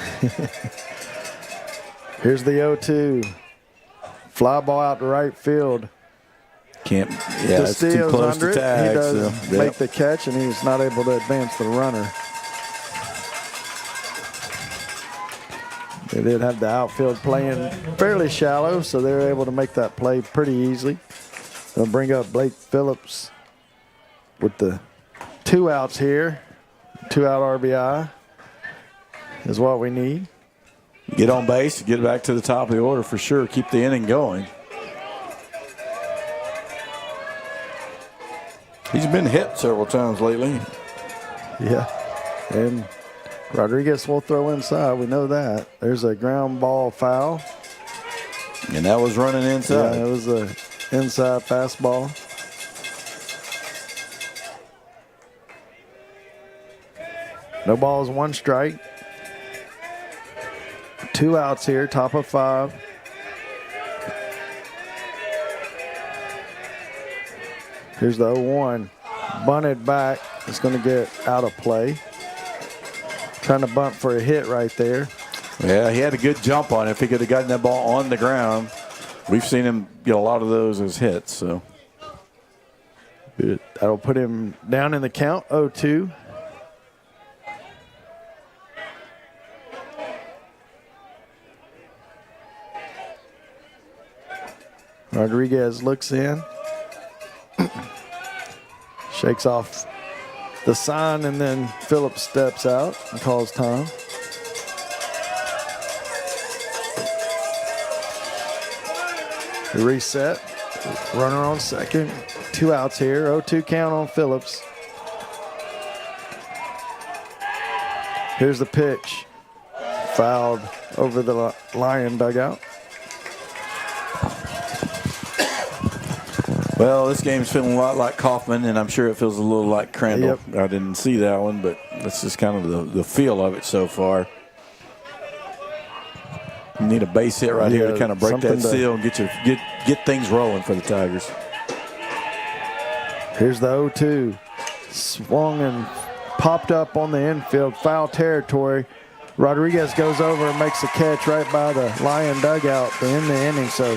Here's the 0-2. Fly ball out to right field. Can't, yeah, it's too close to tag. He does make the catch, and he's not able to advance the runner. They did have the outfield playing fairly shallow, so they were able to make that play pretty easily. They'll bring up Blake Phillips with the 2 outs here. 2-out RBI is what we need. Get on base, get back to the top of the order for sure. Keep the inning going. He's been hit several times lately. Yeah, and Rodriguez will throw inside. We know that. There's a ground ball foul. And that was running inside. Yeah, it was a inside fastball. No balls, 1 strike. 2 outs here, top of 5. Here's the 0-1. Bunted back. It's going to get out of play. Trying to bunt for a hit right there. Yeah, he had a good jump on it. If he could have gotten that ball on the ground, we've seen him get a lot of those as hits. So that'll put him down in the count, 0-2. Rodriguez looks in, shakes off the sign, and then Phillips steps out and calls time. Reset, runner on second, 2 outs here, 0-2 count on Phillips. Here's the pitch, fouled over the Lion dugout. Well, this game's feeling a lot like Kaufman, and I'm sure it feels a little like Crandall. Yep. I didn't see that one, but that's just kind of the feel of it so far. You need a base hit right here to kind of break that seal and get things rolling for the Tigers. Here's the 0-2. Swung and popped up on the infield, foul territory. Rodriguez goes over and makes a catch right by the Lion dugout to end the inning. So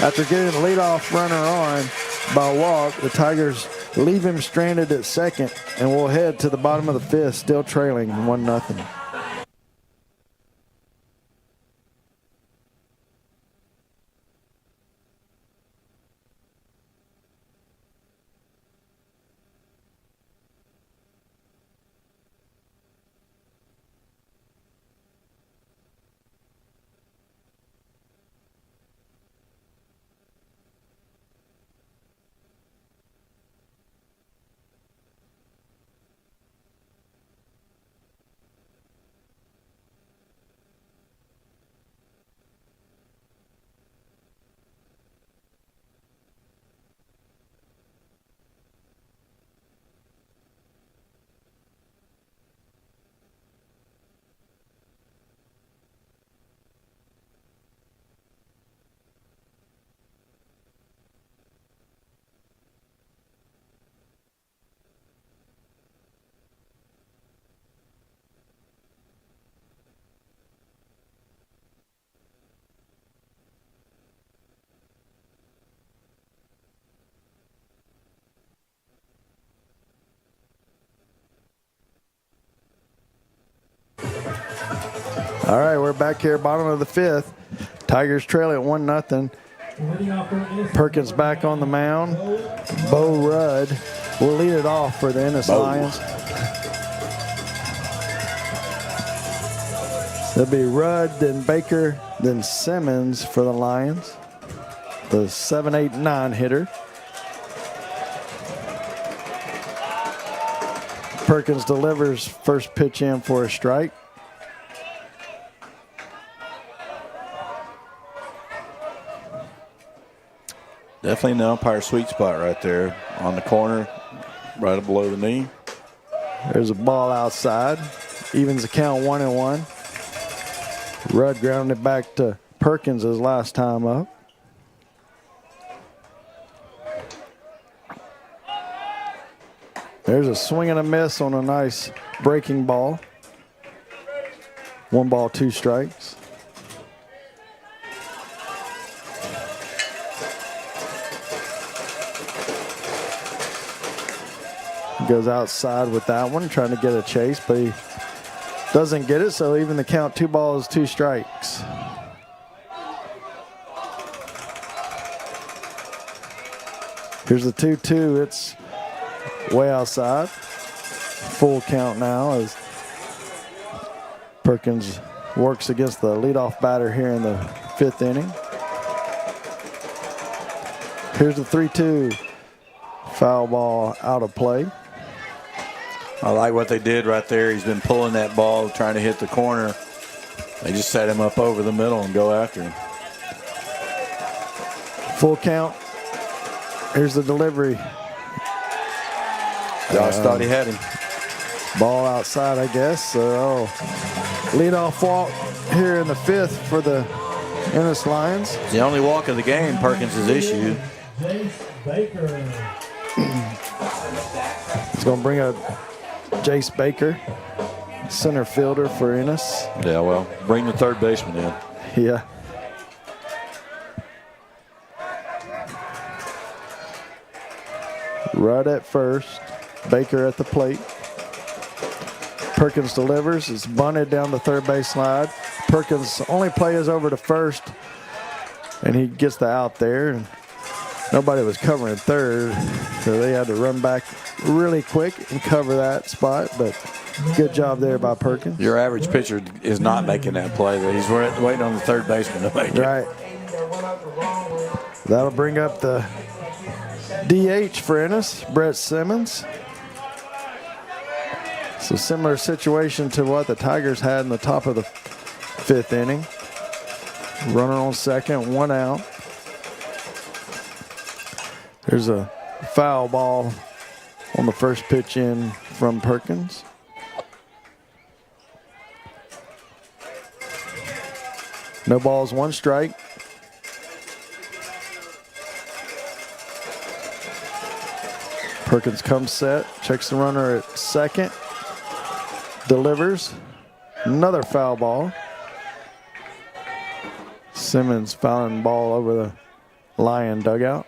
after getting the leadoff runner on by a walk, the Tigers leave him stranded at second and will head to the bottom of the 5th, still trailing 1-0. All right, we're back here, bottom of the 5th. Tigers trail at 1-0. Leading off for Ennis. Perkins back on the mound. Bo Rudd will lead it off for the Ennis Lions. It'll be Rudd, then Baker, then Simmons for the Lions. The 7-8-9 hitter. Perkins delivers first pitch in for a strike. Definitely an umpire sweet spot right there on the corner, right below the knee. There's a ball outside. Evens the count 1-1. Rudd grounded back to Perkins his last time up. There's a swing and a miss on a nice breaking ball. 1 ball, 2 strikes. Goes outside with that one, trying to get a chase, but he doesn't get it, so even the count 2 balls, 2 strikes. Here's the 2-2. It's way outside. Full count now as Perkins works against the leadoff batter here in the 5th inning. Here's the 3-2. Foul ball out of play. I like what they did right there. He's been pulling that ball, trying to hit the corner. They just set him up over the middle and go after him. Full count. Here's the delivery. Josh thought he had him. Ball outside, I guess. So, leadoff walk here in the 5th for the Ennis Lions. It's the only walk of the game Perkins has issued. Jace Baker. He's going to bring up Jace Baker, center fielder for Ennis. Yeah, well, bring the third baseman in. Yeah. Rudd at first, Baker at the plate. Perkins delivers. It's bunted down the third base slide. Perkins only play is over to first, and he gets the out there. And nobody was covering third, so they had to run back really quick and cover that spot. But good job there by Perkins. Your average pitcher is not making that play. He's waiting on the third baseman to make it. Right. That'll bring up the DH for Ennis, Brett Simmons. So similar situation to what the Tigers had in the top of the 5th inning. Runner on second, 1 out. There's a foul ball on the first pitch in from Perkins. No balls, 1 strike. Perkins comes set, checks the runner at second, delivers. Another foul ball. Simmons fouling ball over the Lion dugout.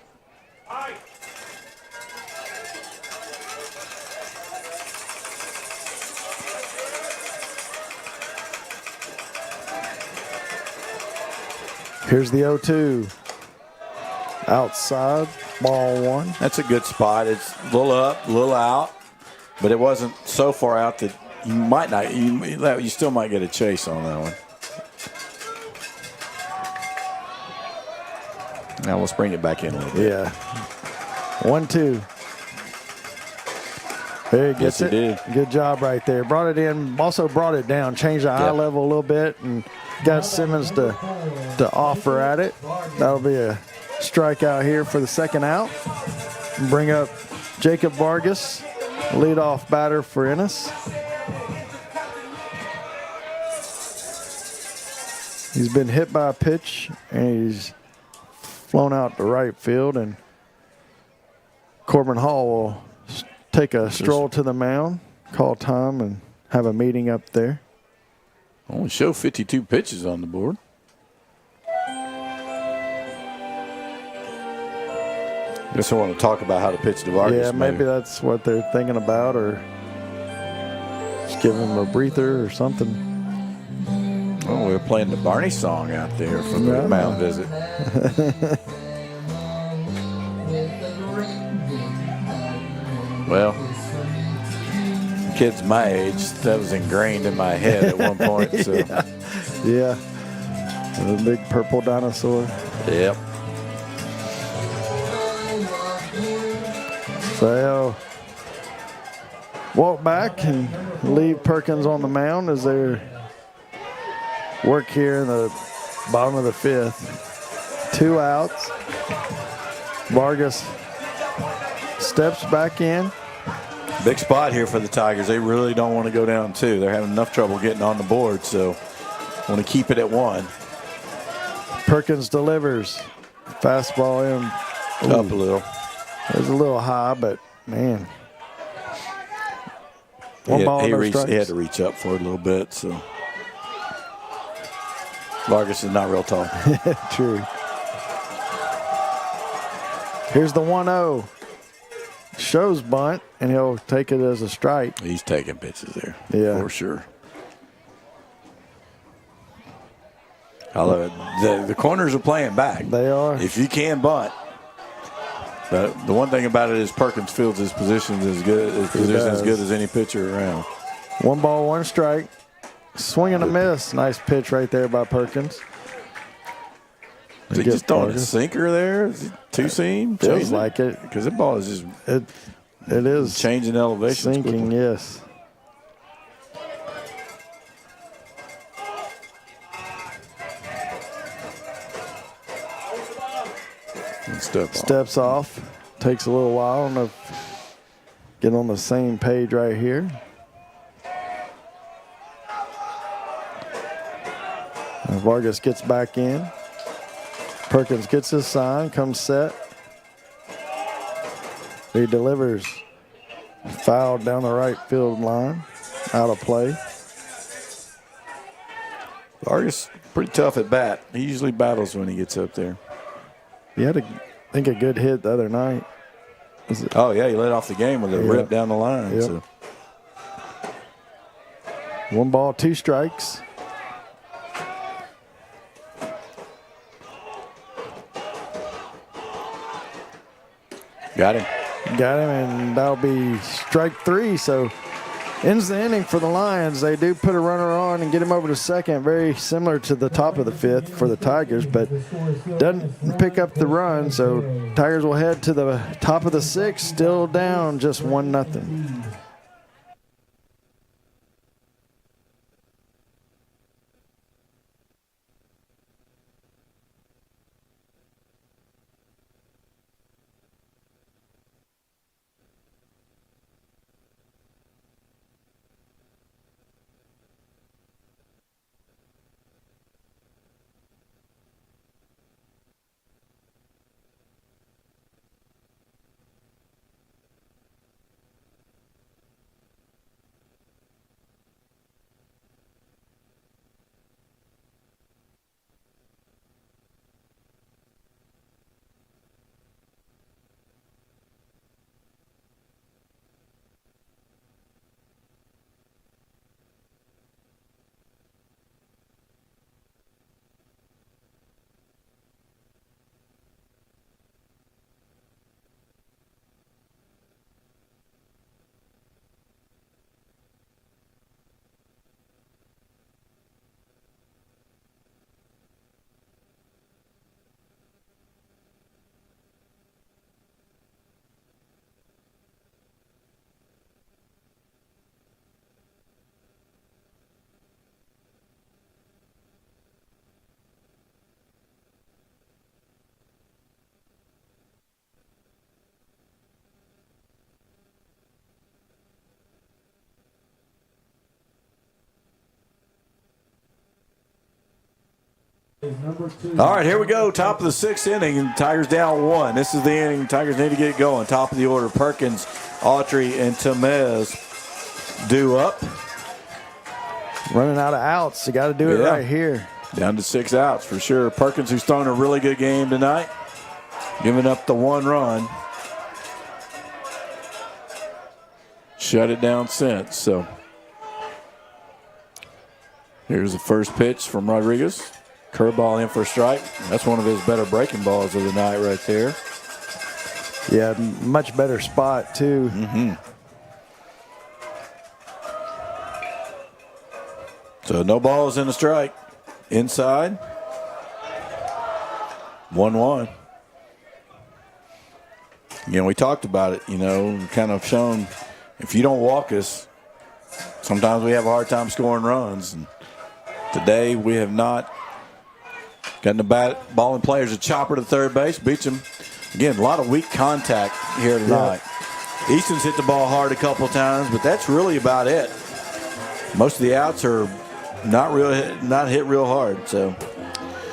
Here's the 0-2. Outside, ball 1. That's a good spot. It's a little up, a little out, but it wasn't so far out that you might not. You still might get a chase on that one. Now let's bring it back in a little bit. Yeah. 1-2. There he gets Yes, he it. did. Good job right there. Brought it in, also brought it down, changed the eye Yep. level a little bit, and got Simmons to offer at it. That'll be a strikeout here for the second out. Bring up Jacob Vargas, leadoff batter for Ennis. He's been hit by a pitch, and he's flown out to right field, and Corbin Hall will take a stroll to the mound, call time, and have a meeting up there. Only show 52 pitches on the board. Guess I want to talk about how to pitch to Vargas. Yeah, maybe that's what they're thinking about, or just give him a breather or something. Well, we were playing the Barney song out there for the mound visit. Well, kids my age, that was ingrained in my head at one point. So. Yeah. The big purple dinosaur. Yep. So they'll walk back and leave Perkins on the mound as they work here in the bottom of the 5th. 2 outs. Vargas steps back in. Big spot here for the Tigers. They really don't want to go down 2. They're having enough trouble getting on the board, so want to keep it at 1. Perkins delivers. Fastball in. Ooh. Up a little. It was a little high, but man. He had to reach up for it a little bit, so. Vargas is not real tall. True. Here's the 1-0. Shows bunt, and he'll take it as a strike. He's taking pitches there. Yeah. For sure. I love it. The corners are playing back. They are. If you can bunt. But the one thing about it is Perkins fields his position as good as any pitcher around. 1 ball, 1 strike. Swing and a miss. Nice pitch right there by Perkins. Is he just throwing a sinker there? Is he two-seam? Feels like it. Because the ball is just it is changing elevation. Sinking, quickly. Yes. Steps off. Takes a little while. I don't know if get on the same page right here. And Vargas gets back in. Perkins gets his sign, comes set. He delivers. Foul down the right field line. Out of play. Vargas pretty tough at bat. He usually battles when he gets up there. He had, I think, a good hit the other night. Oh, yeah, he led off the game with a rip down the line. Yep. So. 1 ball, 2 strikes. Got him. And that'll be strike 3. So ends the inning for the Lions. They do put a runner on and get him over to second, very similar to the top of the 5th for the Tigers, but doesn't pick up the run. So Tigers will head to the top of the 6th, still down just 1-0. All right, here we go. Top of the 6th inning, and Tigers down 1. This is the inning. Tigers need to get going. Top of the order, Perkins, Autry, and Tamez due up. Running out of outs. You got to do it right here. Down to 6 outs for sure. Perkins, who's throwing a really good game tonight, giving up the 1 run. Shut it down since, so. Here's the first pitch from Rodriguez. Curveball in for a strike. That's one of his better breaking balls of the night right there. Yeah, much better spot, too. So no balls in the strike. Inside. 1-1. We talked about it, kind of shown if you don't walk us, sometimes we have a hard time scoring runs. And today we have not gotten the ball in play. There's a chopper to third base, beats him. Again, a lot of weak contact here tonight. Yeah. Easton's hit the ball hard a couple of times, but that's really about it. Most of the outs are not hit real hard. So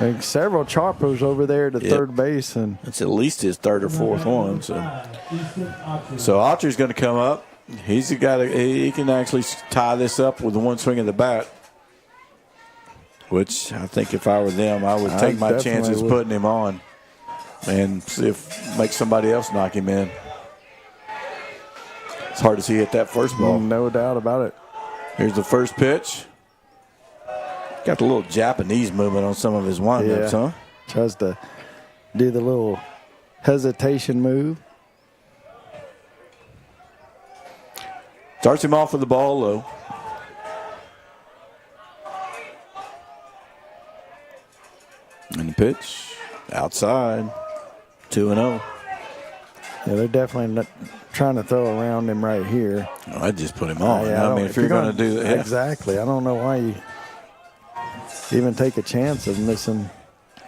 like several choppers over there to third base, and it's at least his third or fourth one. So Autry's going to come up. He's the guy that he can actually tie this up with one swing of the bat. Which I think if I were them, I would take my chances putting him on and see if make somebody else knock him in. It's hard to see hit that first ball. No doubt about it. Here's the first pitch. Got the little Japanese movement on some of his windups, huh? Tries to do the little hesitation move. Starts him off with the ball low. And the pitch outside, 2-0. Yeah, they're definitely not trying to throw around him right here. Oh, I'd just put him on. If you're going to do that. Yeah. Exactly. I don't know why you even take a chance of missing.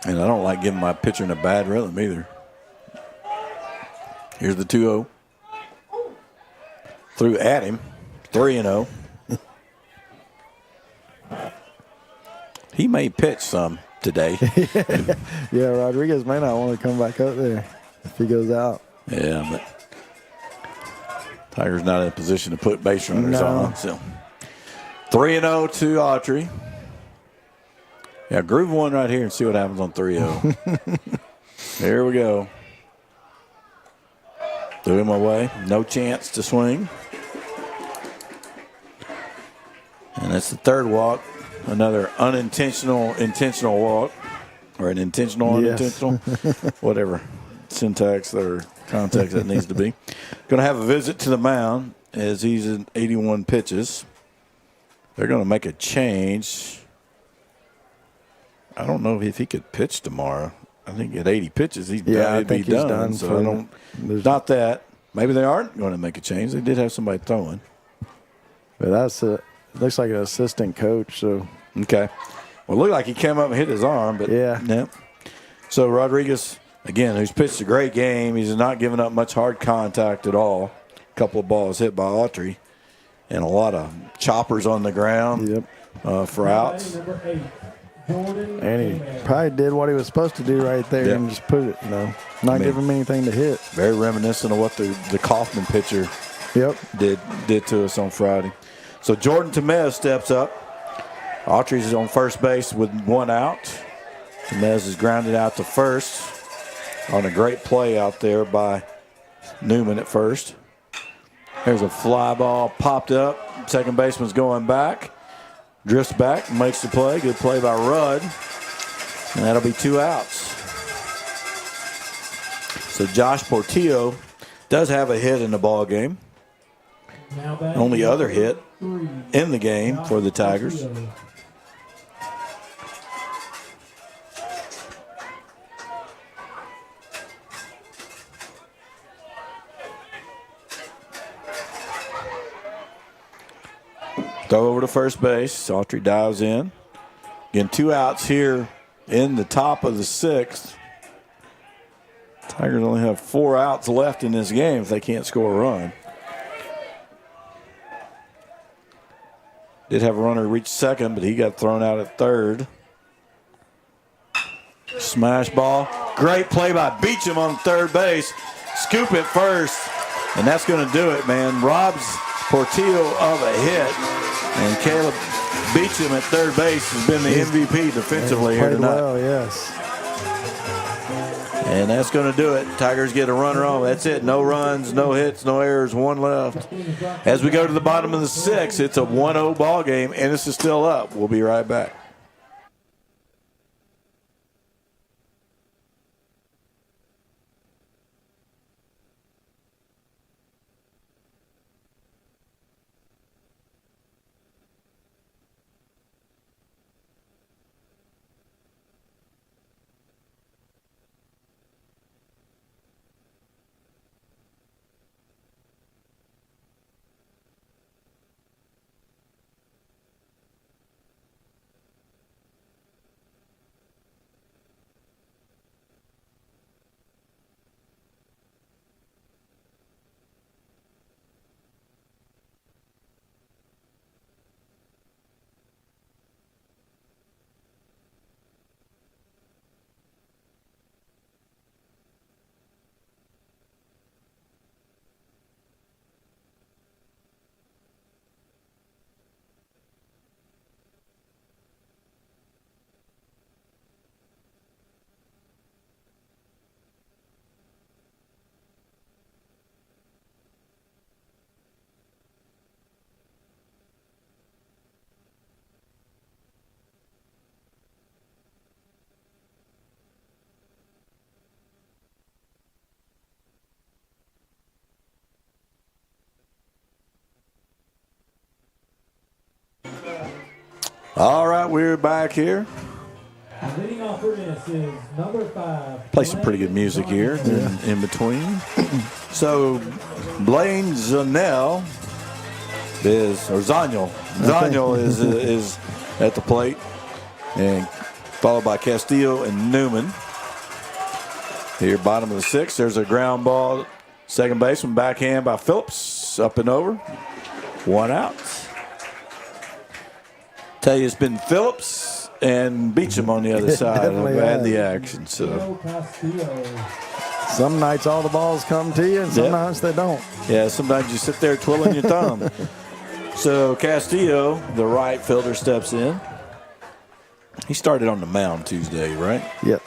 And I don't like giving my pitcher in a bad rhythm either. Here's the 2-0. Threw at him, 3-0. He may pitch some today. Yeah, Rodriguez may not want to come back up there if he goes out. Yeah, but Tiger's not in a position to put base runners on. So 3-0 to Autry. Yeah, groove one right here and see what happens on 3-0. Here we go. Threw him away. No chance to swing. And that's the third walk. Another intentional walk. Or an intentional, unintentional. Whatever syntax or context that needs to be. Going to have a visit to the mound as he's in 81 pitches. They're going to make a change. I don't know if he could pitch tomorrow. I think at 80 pitches, he'd be done. So I don't. Not that. Maybe they aren't going to make a change. They did have somebody throwing. But looks like an assistant coach. So okay. Well, it looked like he came up and hit his arm, but yeah. So Rodriguez, again, who's pitched a great game. He's not giving up much hard contact at all. A couple of balls hit by Autry, and a lot of choppers on the ground for outs. And he probably did what he was supposed to do right there and just put it, not give him anything to hit. Very reminiscent of what the Kaufman pitcher did to us on Friday. So Jordan Temez steps up. Autry's on first base with one out. Temez is grounded out to first on a great play out there by Newman at first. There's a fly ball popped up. Second baseman's going back. Drifts back, makes the play. Good play by Rudd. And that'll be 2 outs. So Josh Portillo does have a hit in the ball game. Only other hit in the game for the Tigers. Throw over to first base. Autry dives in. Again, 2 outs here in the top of the 6th. Tigers only have 4 outs left in this game if they can't score a run. Did have a runner reach second, but he got thrown out at third. Smash ball. Great play by Beecham on third base. Scoop it first, and that's going to do it, man. Robs Portillo of a hit, and Caleb Beecham at third base has been the MVP defensively here tonight. Well, yes. And that's going to do it. Tigers get a runner on. That's it. No runs, no hits, no errors, one left. As we go to the bottom of the sixth, it's a 1-0 ball game. Ennis is still up. We'll be right back. All right, we're back here. Leading off for Ennis is number 5. Play some pretty good music here in between. So, Blaine Zanel Zaniel is at the plate, and followed by Castillo and Newman. Here, bottom of the sixth, there's a ground ball. Second baseman, backhand by Phillips, up and over. 1 out. Tell you, it's been Phillips and Beecham on the other side who've had the action. So some nights all the balls come to you, and sometimes they don't. Yeah, sometimes you sit there twiddling your thumb. So Castillo, the right fielder, steps in. He started on the mound Tuesday, right? Yep.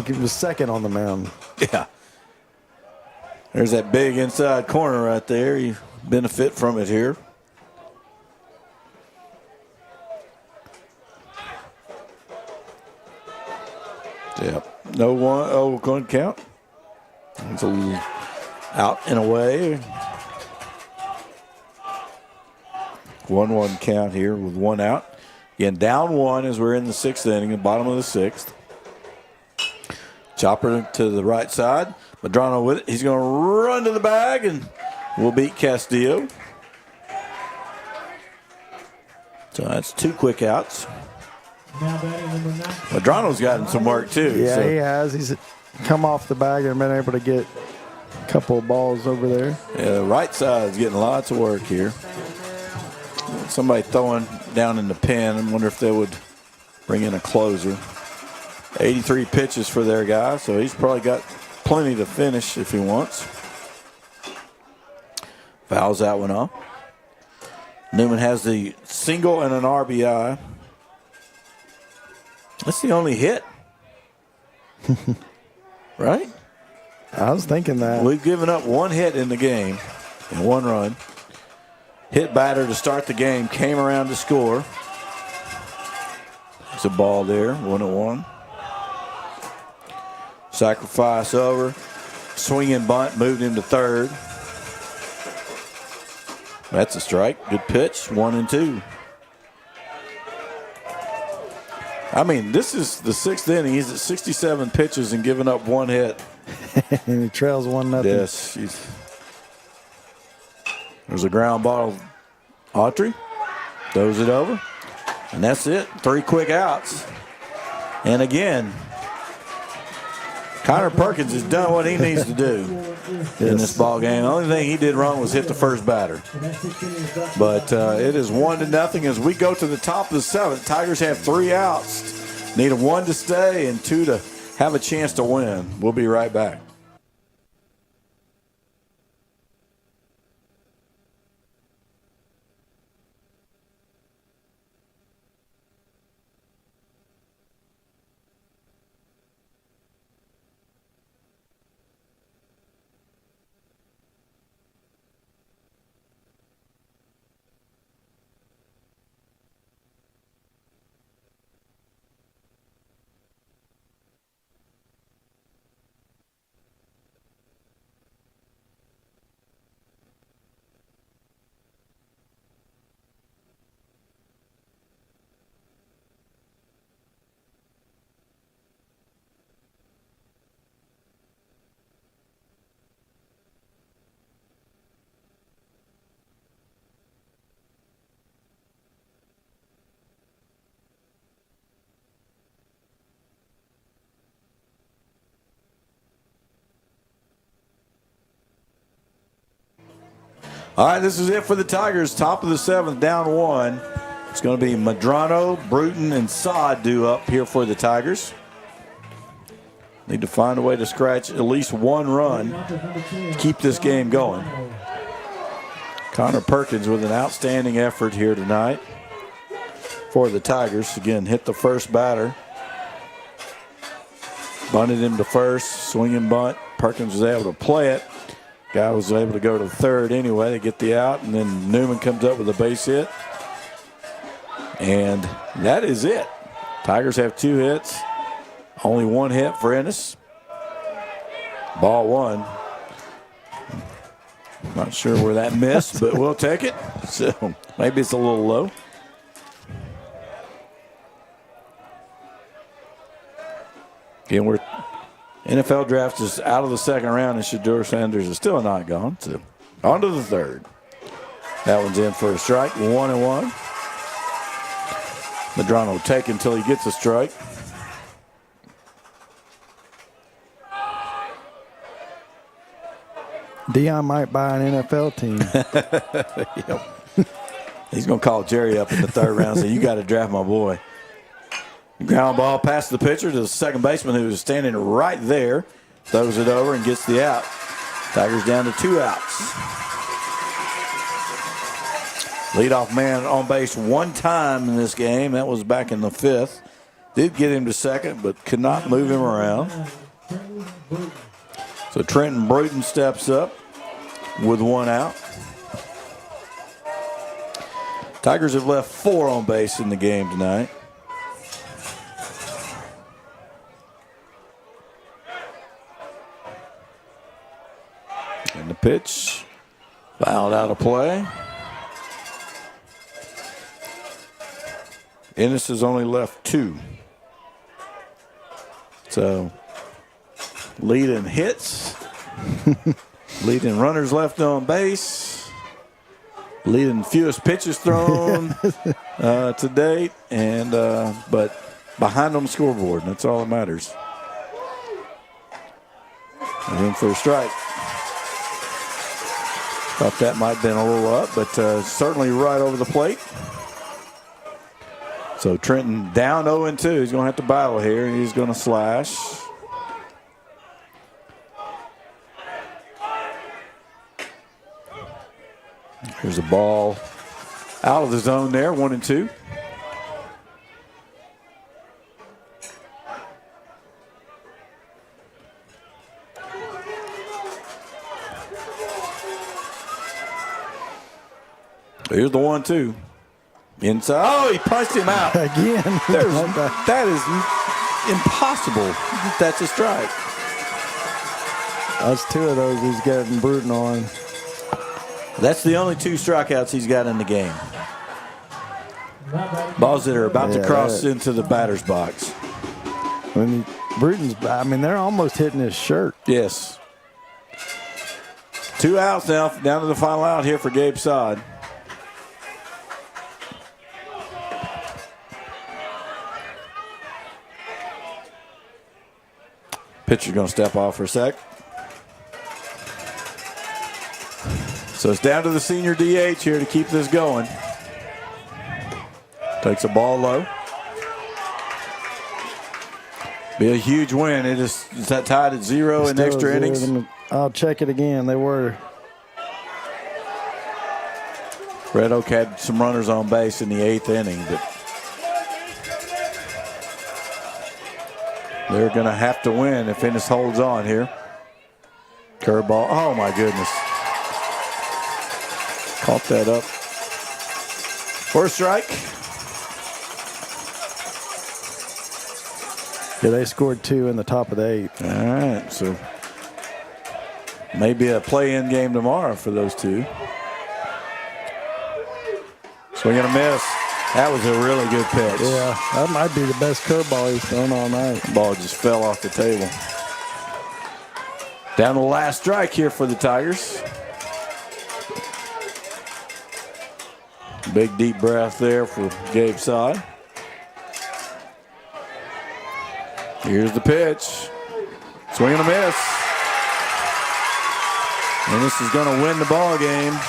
He was second on the mound. Yeah. There's that big inside corner right there. You benefit from it here. Yeah, no one. Oh, going to count. It's a little out and away. 1-1 count here with 1 out. Again, down 1 as we're in the 6th inning, the bottom of the 6th. Chopper to the right side. Medrano with it. He's going to run to the bag and will beat Castillo. So that's 2 quick outs. Medrano's gotten some work too. Yeah, so. he has. He's come off the bag and been able to get a couple of balls over there. Yeah, the right side is getting lots of work here. Somebody throwing down in the pen. I wonder if they would bring in a closer. 83 pitches for their guy, so he's probably got plenty to finish if he wants. Fouls that one off. Newman has the single and an RBI. That's the only hit. Right? I was thinking that. We've given up 1 hit in the game and 1 run. Hit batter to start the game, came around to score. It's a ball there, 1-1. Sacrifice over. Swing and bunt, moved him to third. That's a strike. Good pitch, 1-2. I mean, this is the 6th inning. He's at 67 pitches and giving up 1 hit. And he trails 1-0. Yes. There's a ground ball. Autry throws it over. And that's it. 3 quick outs. And again, Connor Perkins has done what he needs to do in this ball game. The only thing he did wrong was hit the first batter. But it is 1-0 as we go to the top of the 7th. Tigers have 3 outs. Need a 1 to stay and 2 to have a chance to win. We'll be right back. All right, this is it for the Tigers. Top of the 7th, down 1. It's going to be Medrano, Bruton, and Sod due up here for the Tigers. Need to find a way to scratch at least one run to keep this game going. Connor Perkins with an outstanding effort here tonight for the Tigers. Again, hit the first batter. Bunted him to first, swinging bunt. Perkins was able to play it. Guy was able to go to third anyway to get the out, and then Newman comes up with a base hit. And that is it. Tigers have 2 hits. Only 1 hit for Ennis. Ball 1. Not sure where that missed, but we'll take it. So maybe it's a little low. Again, we're NFL draft is out of the 2nd round, and Shedeur Sanders is still not gone. So on to the 3rd. That one's in for a strike. 1-1. Medrano will take until he gets a strike. Dion might buy an NFL team. Yep. He's going to call Jerry up in the 3rd round and say, you got to draft my boy. Ground ball past the pitcher to the second baseman who is standing right there. Throws it over and gets the out. Tigers down to 2 outs. Leadoff man on base 1 time in this game. That was back in the 5th. Did get him to second, but could not move him around. So Trenton Bruton steps up with 1 out. Tigers have left 4 on base in the game tonight. And the pitch, fouled out of play. Ennis has only left 2. So, leading hits, leading runners left on base, leading fewest pitches thrown to date, and but behind on the scoreboard. That's all that matters. And in for a strike. Thought that might have been a little up, but certainly right over the plate. So Trenton down 0-2. He's going to have to battle here. He's going to slash. Here's a ball out of the zone there, 1-2. Here's the 1-2. Inside. Oh, he punched him out. Again. That is impossible. That's a strike. That's 2 of those he's getting Bruton on. That's the only 2 strikeouts he's got in the game. Balls that are about to cross into the batter's box. When Bruton's, they're almost hitting his shirt. Yes. 2 outs now, down to the final out here for Gabe Sod. Pitcher's going to step off for a sec. So it's down to the senior DH here to keep this going. Takes a ball low. Be a huge win. It is tied at 0 in extra innings. I'll check it again. They were. Red Oak had some runners on base in the 8th inning, but they're going to have to win if Ennis holds on here. Curveball. Oh, my goodness. Caught that up. For a strike. Yeah, they scored 2 in the top of the 8th. All right, so maybe a play-in game tomorrow for those 2. Swing and a miss. That was a really good pitch. Yeah, that might be the best curveball he's thrown all night. Ball just fell off the table. Down the last strike here for the Tigers. Big deep breath there for Gabe Sod. Here's the pitch. Swing and a miss. And this is going to win the ball game.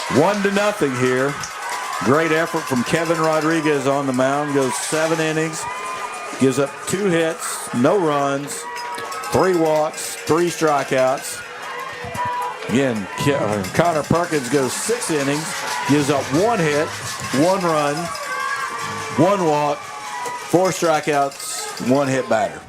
1-0 here. Great effort from Kevin Rodriguez on the mound. Goes 7 innings. Gives up 2 hits, no runs, 3 walks, 3 strikeouts. Again, Connor Perkins goes 6 innings. Gives up 1 hit, 1 run, 1 walk, 4 strikeouts, 1 hit batter.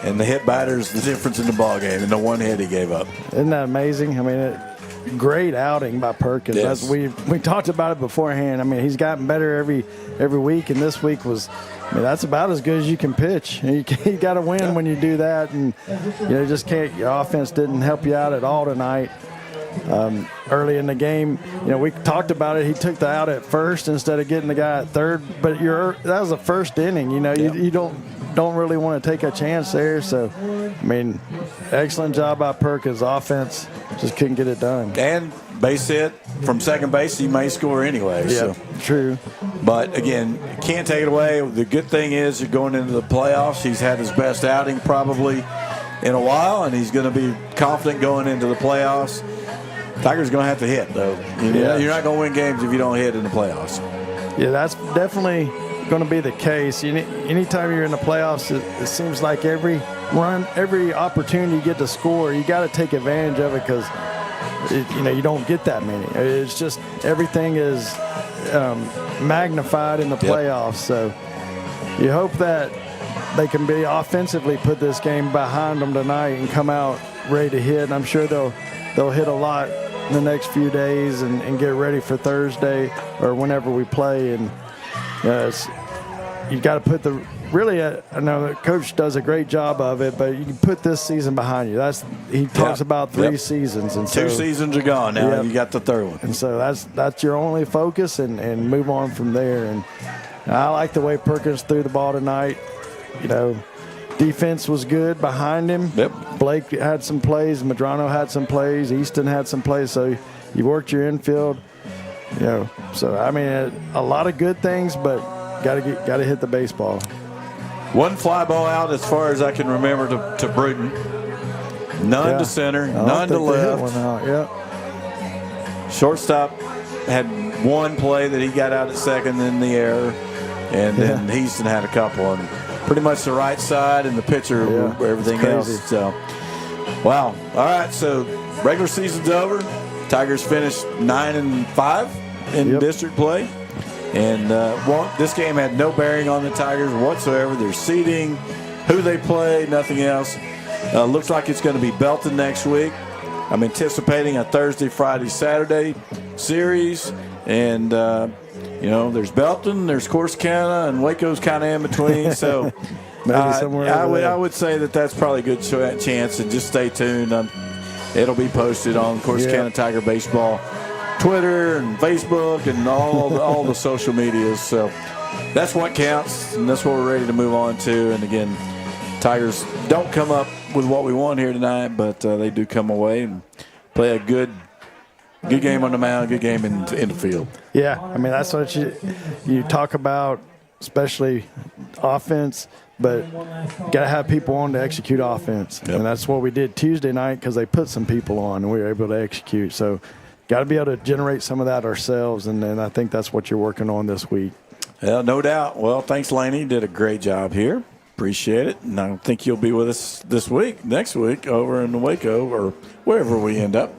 And the hit batter is the difference in the ballgame, and the 1 hit he gave up. Isn't that amazing? I mean, great outing by Perkins. Yes. We talked about it beforehand. I mean, he's gotten better every week, and this week was, I mean, that's about as good as you can pitch. You got to win when you do that, and just can't. Your offense didn't help you out at all tonight. Early in the game, we talked about it. He took the out at first instead of getting the guy at third. But that was the first inning. You don't really want to take a chance there. So, I mean, excellent job by Perkins. Offense just couldn't get it done. And base hit from second base, he may score anyway. Yeah, so. True. But, again, can't take it away. The good thing is you're going into the playoffs. He's had his best outing probably in a while, and he's going to be confident going into the playoffs. Tigers going to have to hit, though. You're not going to win games if you don't hit in the playoffs. Yeah, that's definitely going to be the case. Anytime you're in the playoffs, it seems like every opportunity you get to score, you got to take advantage of it because you don't get that many. It's just everything is magnified in the playoffs. So you hope that they can be offensively put this game behind them tonight and come out ready to hit. And I'm sure they'll hit a lot in the next few days and get ready for Thursday or whenever we play. And you got to put I know the coach does a great job of it, but you can put this season behind you. He talks about 3 seasons, and 2 seasons are gone now. You got the third one, and so that's your only focus, and move on from there. And I like the way Perkins threw the ball tonight. Defense was good behind him. Yep. Blake had some plays. Medrano had some plays. Easton had some plays. So you worked your infield. So I mean, a lot of good things, but got to hit the baseball. 1 fly ball out as far as I can remember to Bruton. None to center. None to left. One out. Yeah. Shortstop had 1 play that he got out at second in the error, and then Easton had a couple. And pretty much the right side and the pitcher, everything else. So, wow. All right, so regular season's over. Tigers finished 9-5 in district play. And this game had no bearing on the Tigers whatsoever. Their seeding, who they play, nothing else. Looks like it's going to be Belton next week. I'm anticipating a Thursday, Friday, Saturday series. And there's Belton, there's Corsicana, and Waco's kind of in between. So I would say that's probably a good chance, and just stay tuned. It'll be posted on Corsicana Tiger Baseball Twitter and Facebook and all the social medias. So that's what counts, and that's what we're ready to move on to. And again, Tigers don't come up with what we want here tonight, but they do come away and play a good game on the mound, good game in the field. Yeah, I mean, that's what you talk about, especially offense, but you got to have people on to execute offense. Yep. And that's what we did Tuesday night because they put some people on and we were able to execute. So got to be able to generate some of that ourselves, and I think that's what you're working on this week. Yeah, no doubt. Well, thanks, Laney. You did a great job here. Appreciate it. And I think you'll be with us next week over in Waco or wherever we end up.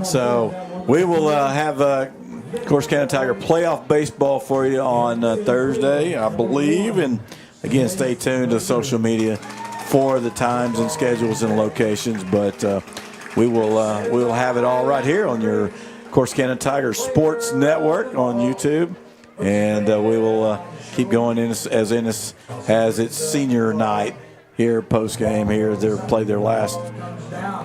So we will have Corsicana Tiger playoff baseball for you on Thursday, I believe. And, again, stay tuned to social media for the times and schedules and locations. But we will have it all right here on your Corsicana Tiger Sports Network on YouTube. And we will keep going as Ennis has its senior night here post-game here. They play their last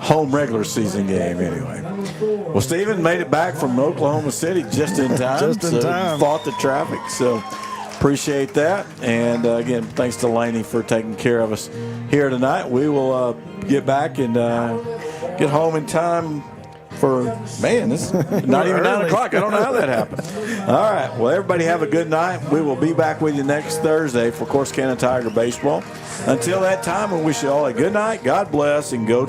home regular season game anyway. Well, Stephen made it back from Oklahoma City just in time. Fought the traffic, so appreciate that. And, again, thanks to Laney for taking care of us here tonight. We will get back and get home in time for, this is not even 9 o'clock. I don't know how that happened. All right. Well, everybody have a good night. We will be back with you next Thursday for Corsicana Tiger Baseball. Until that time, we wish you all a good night. God bless, and go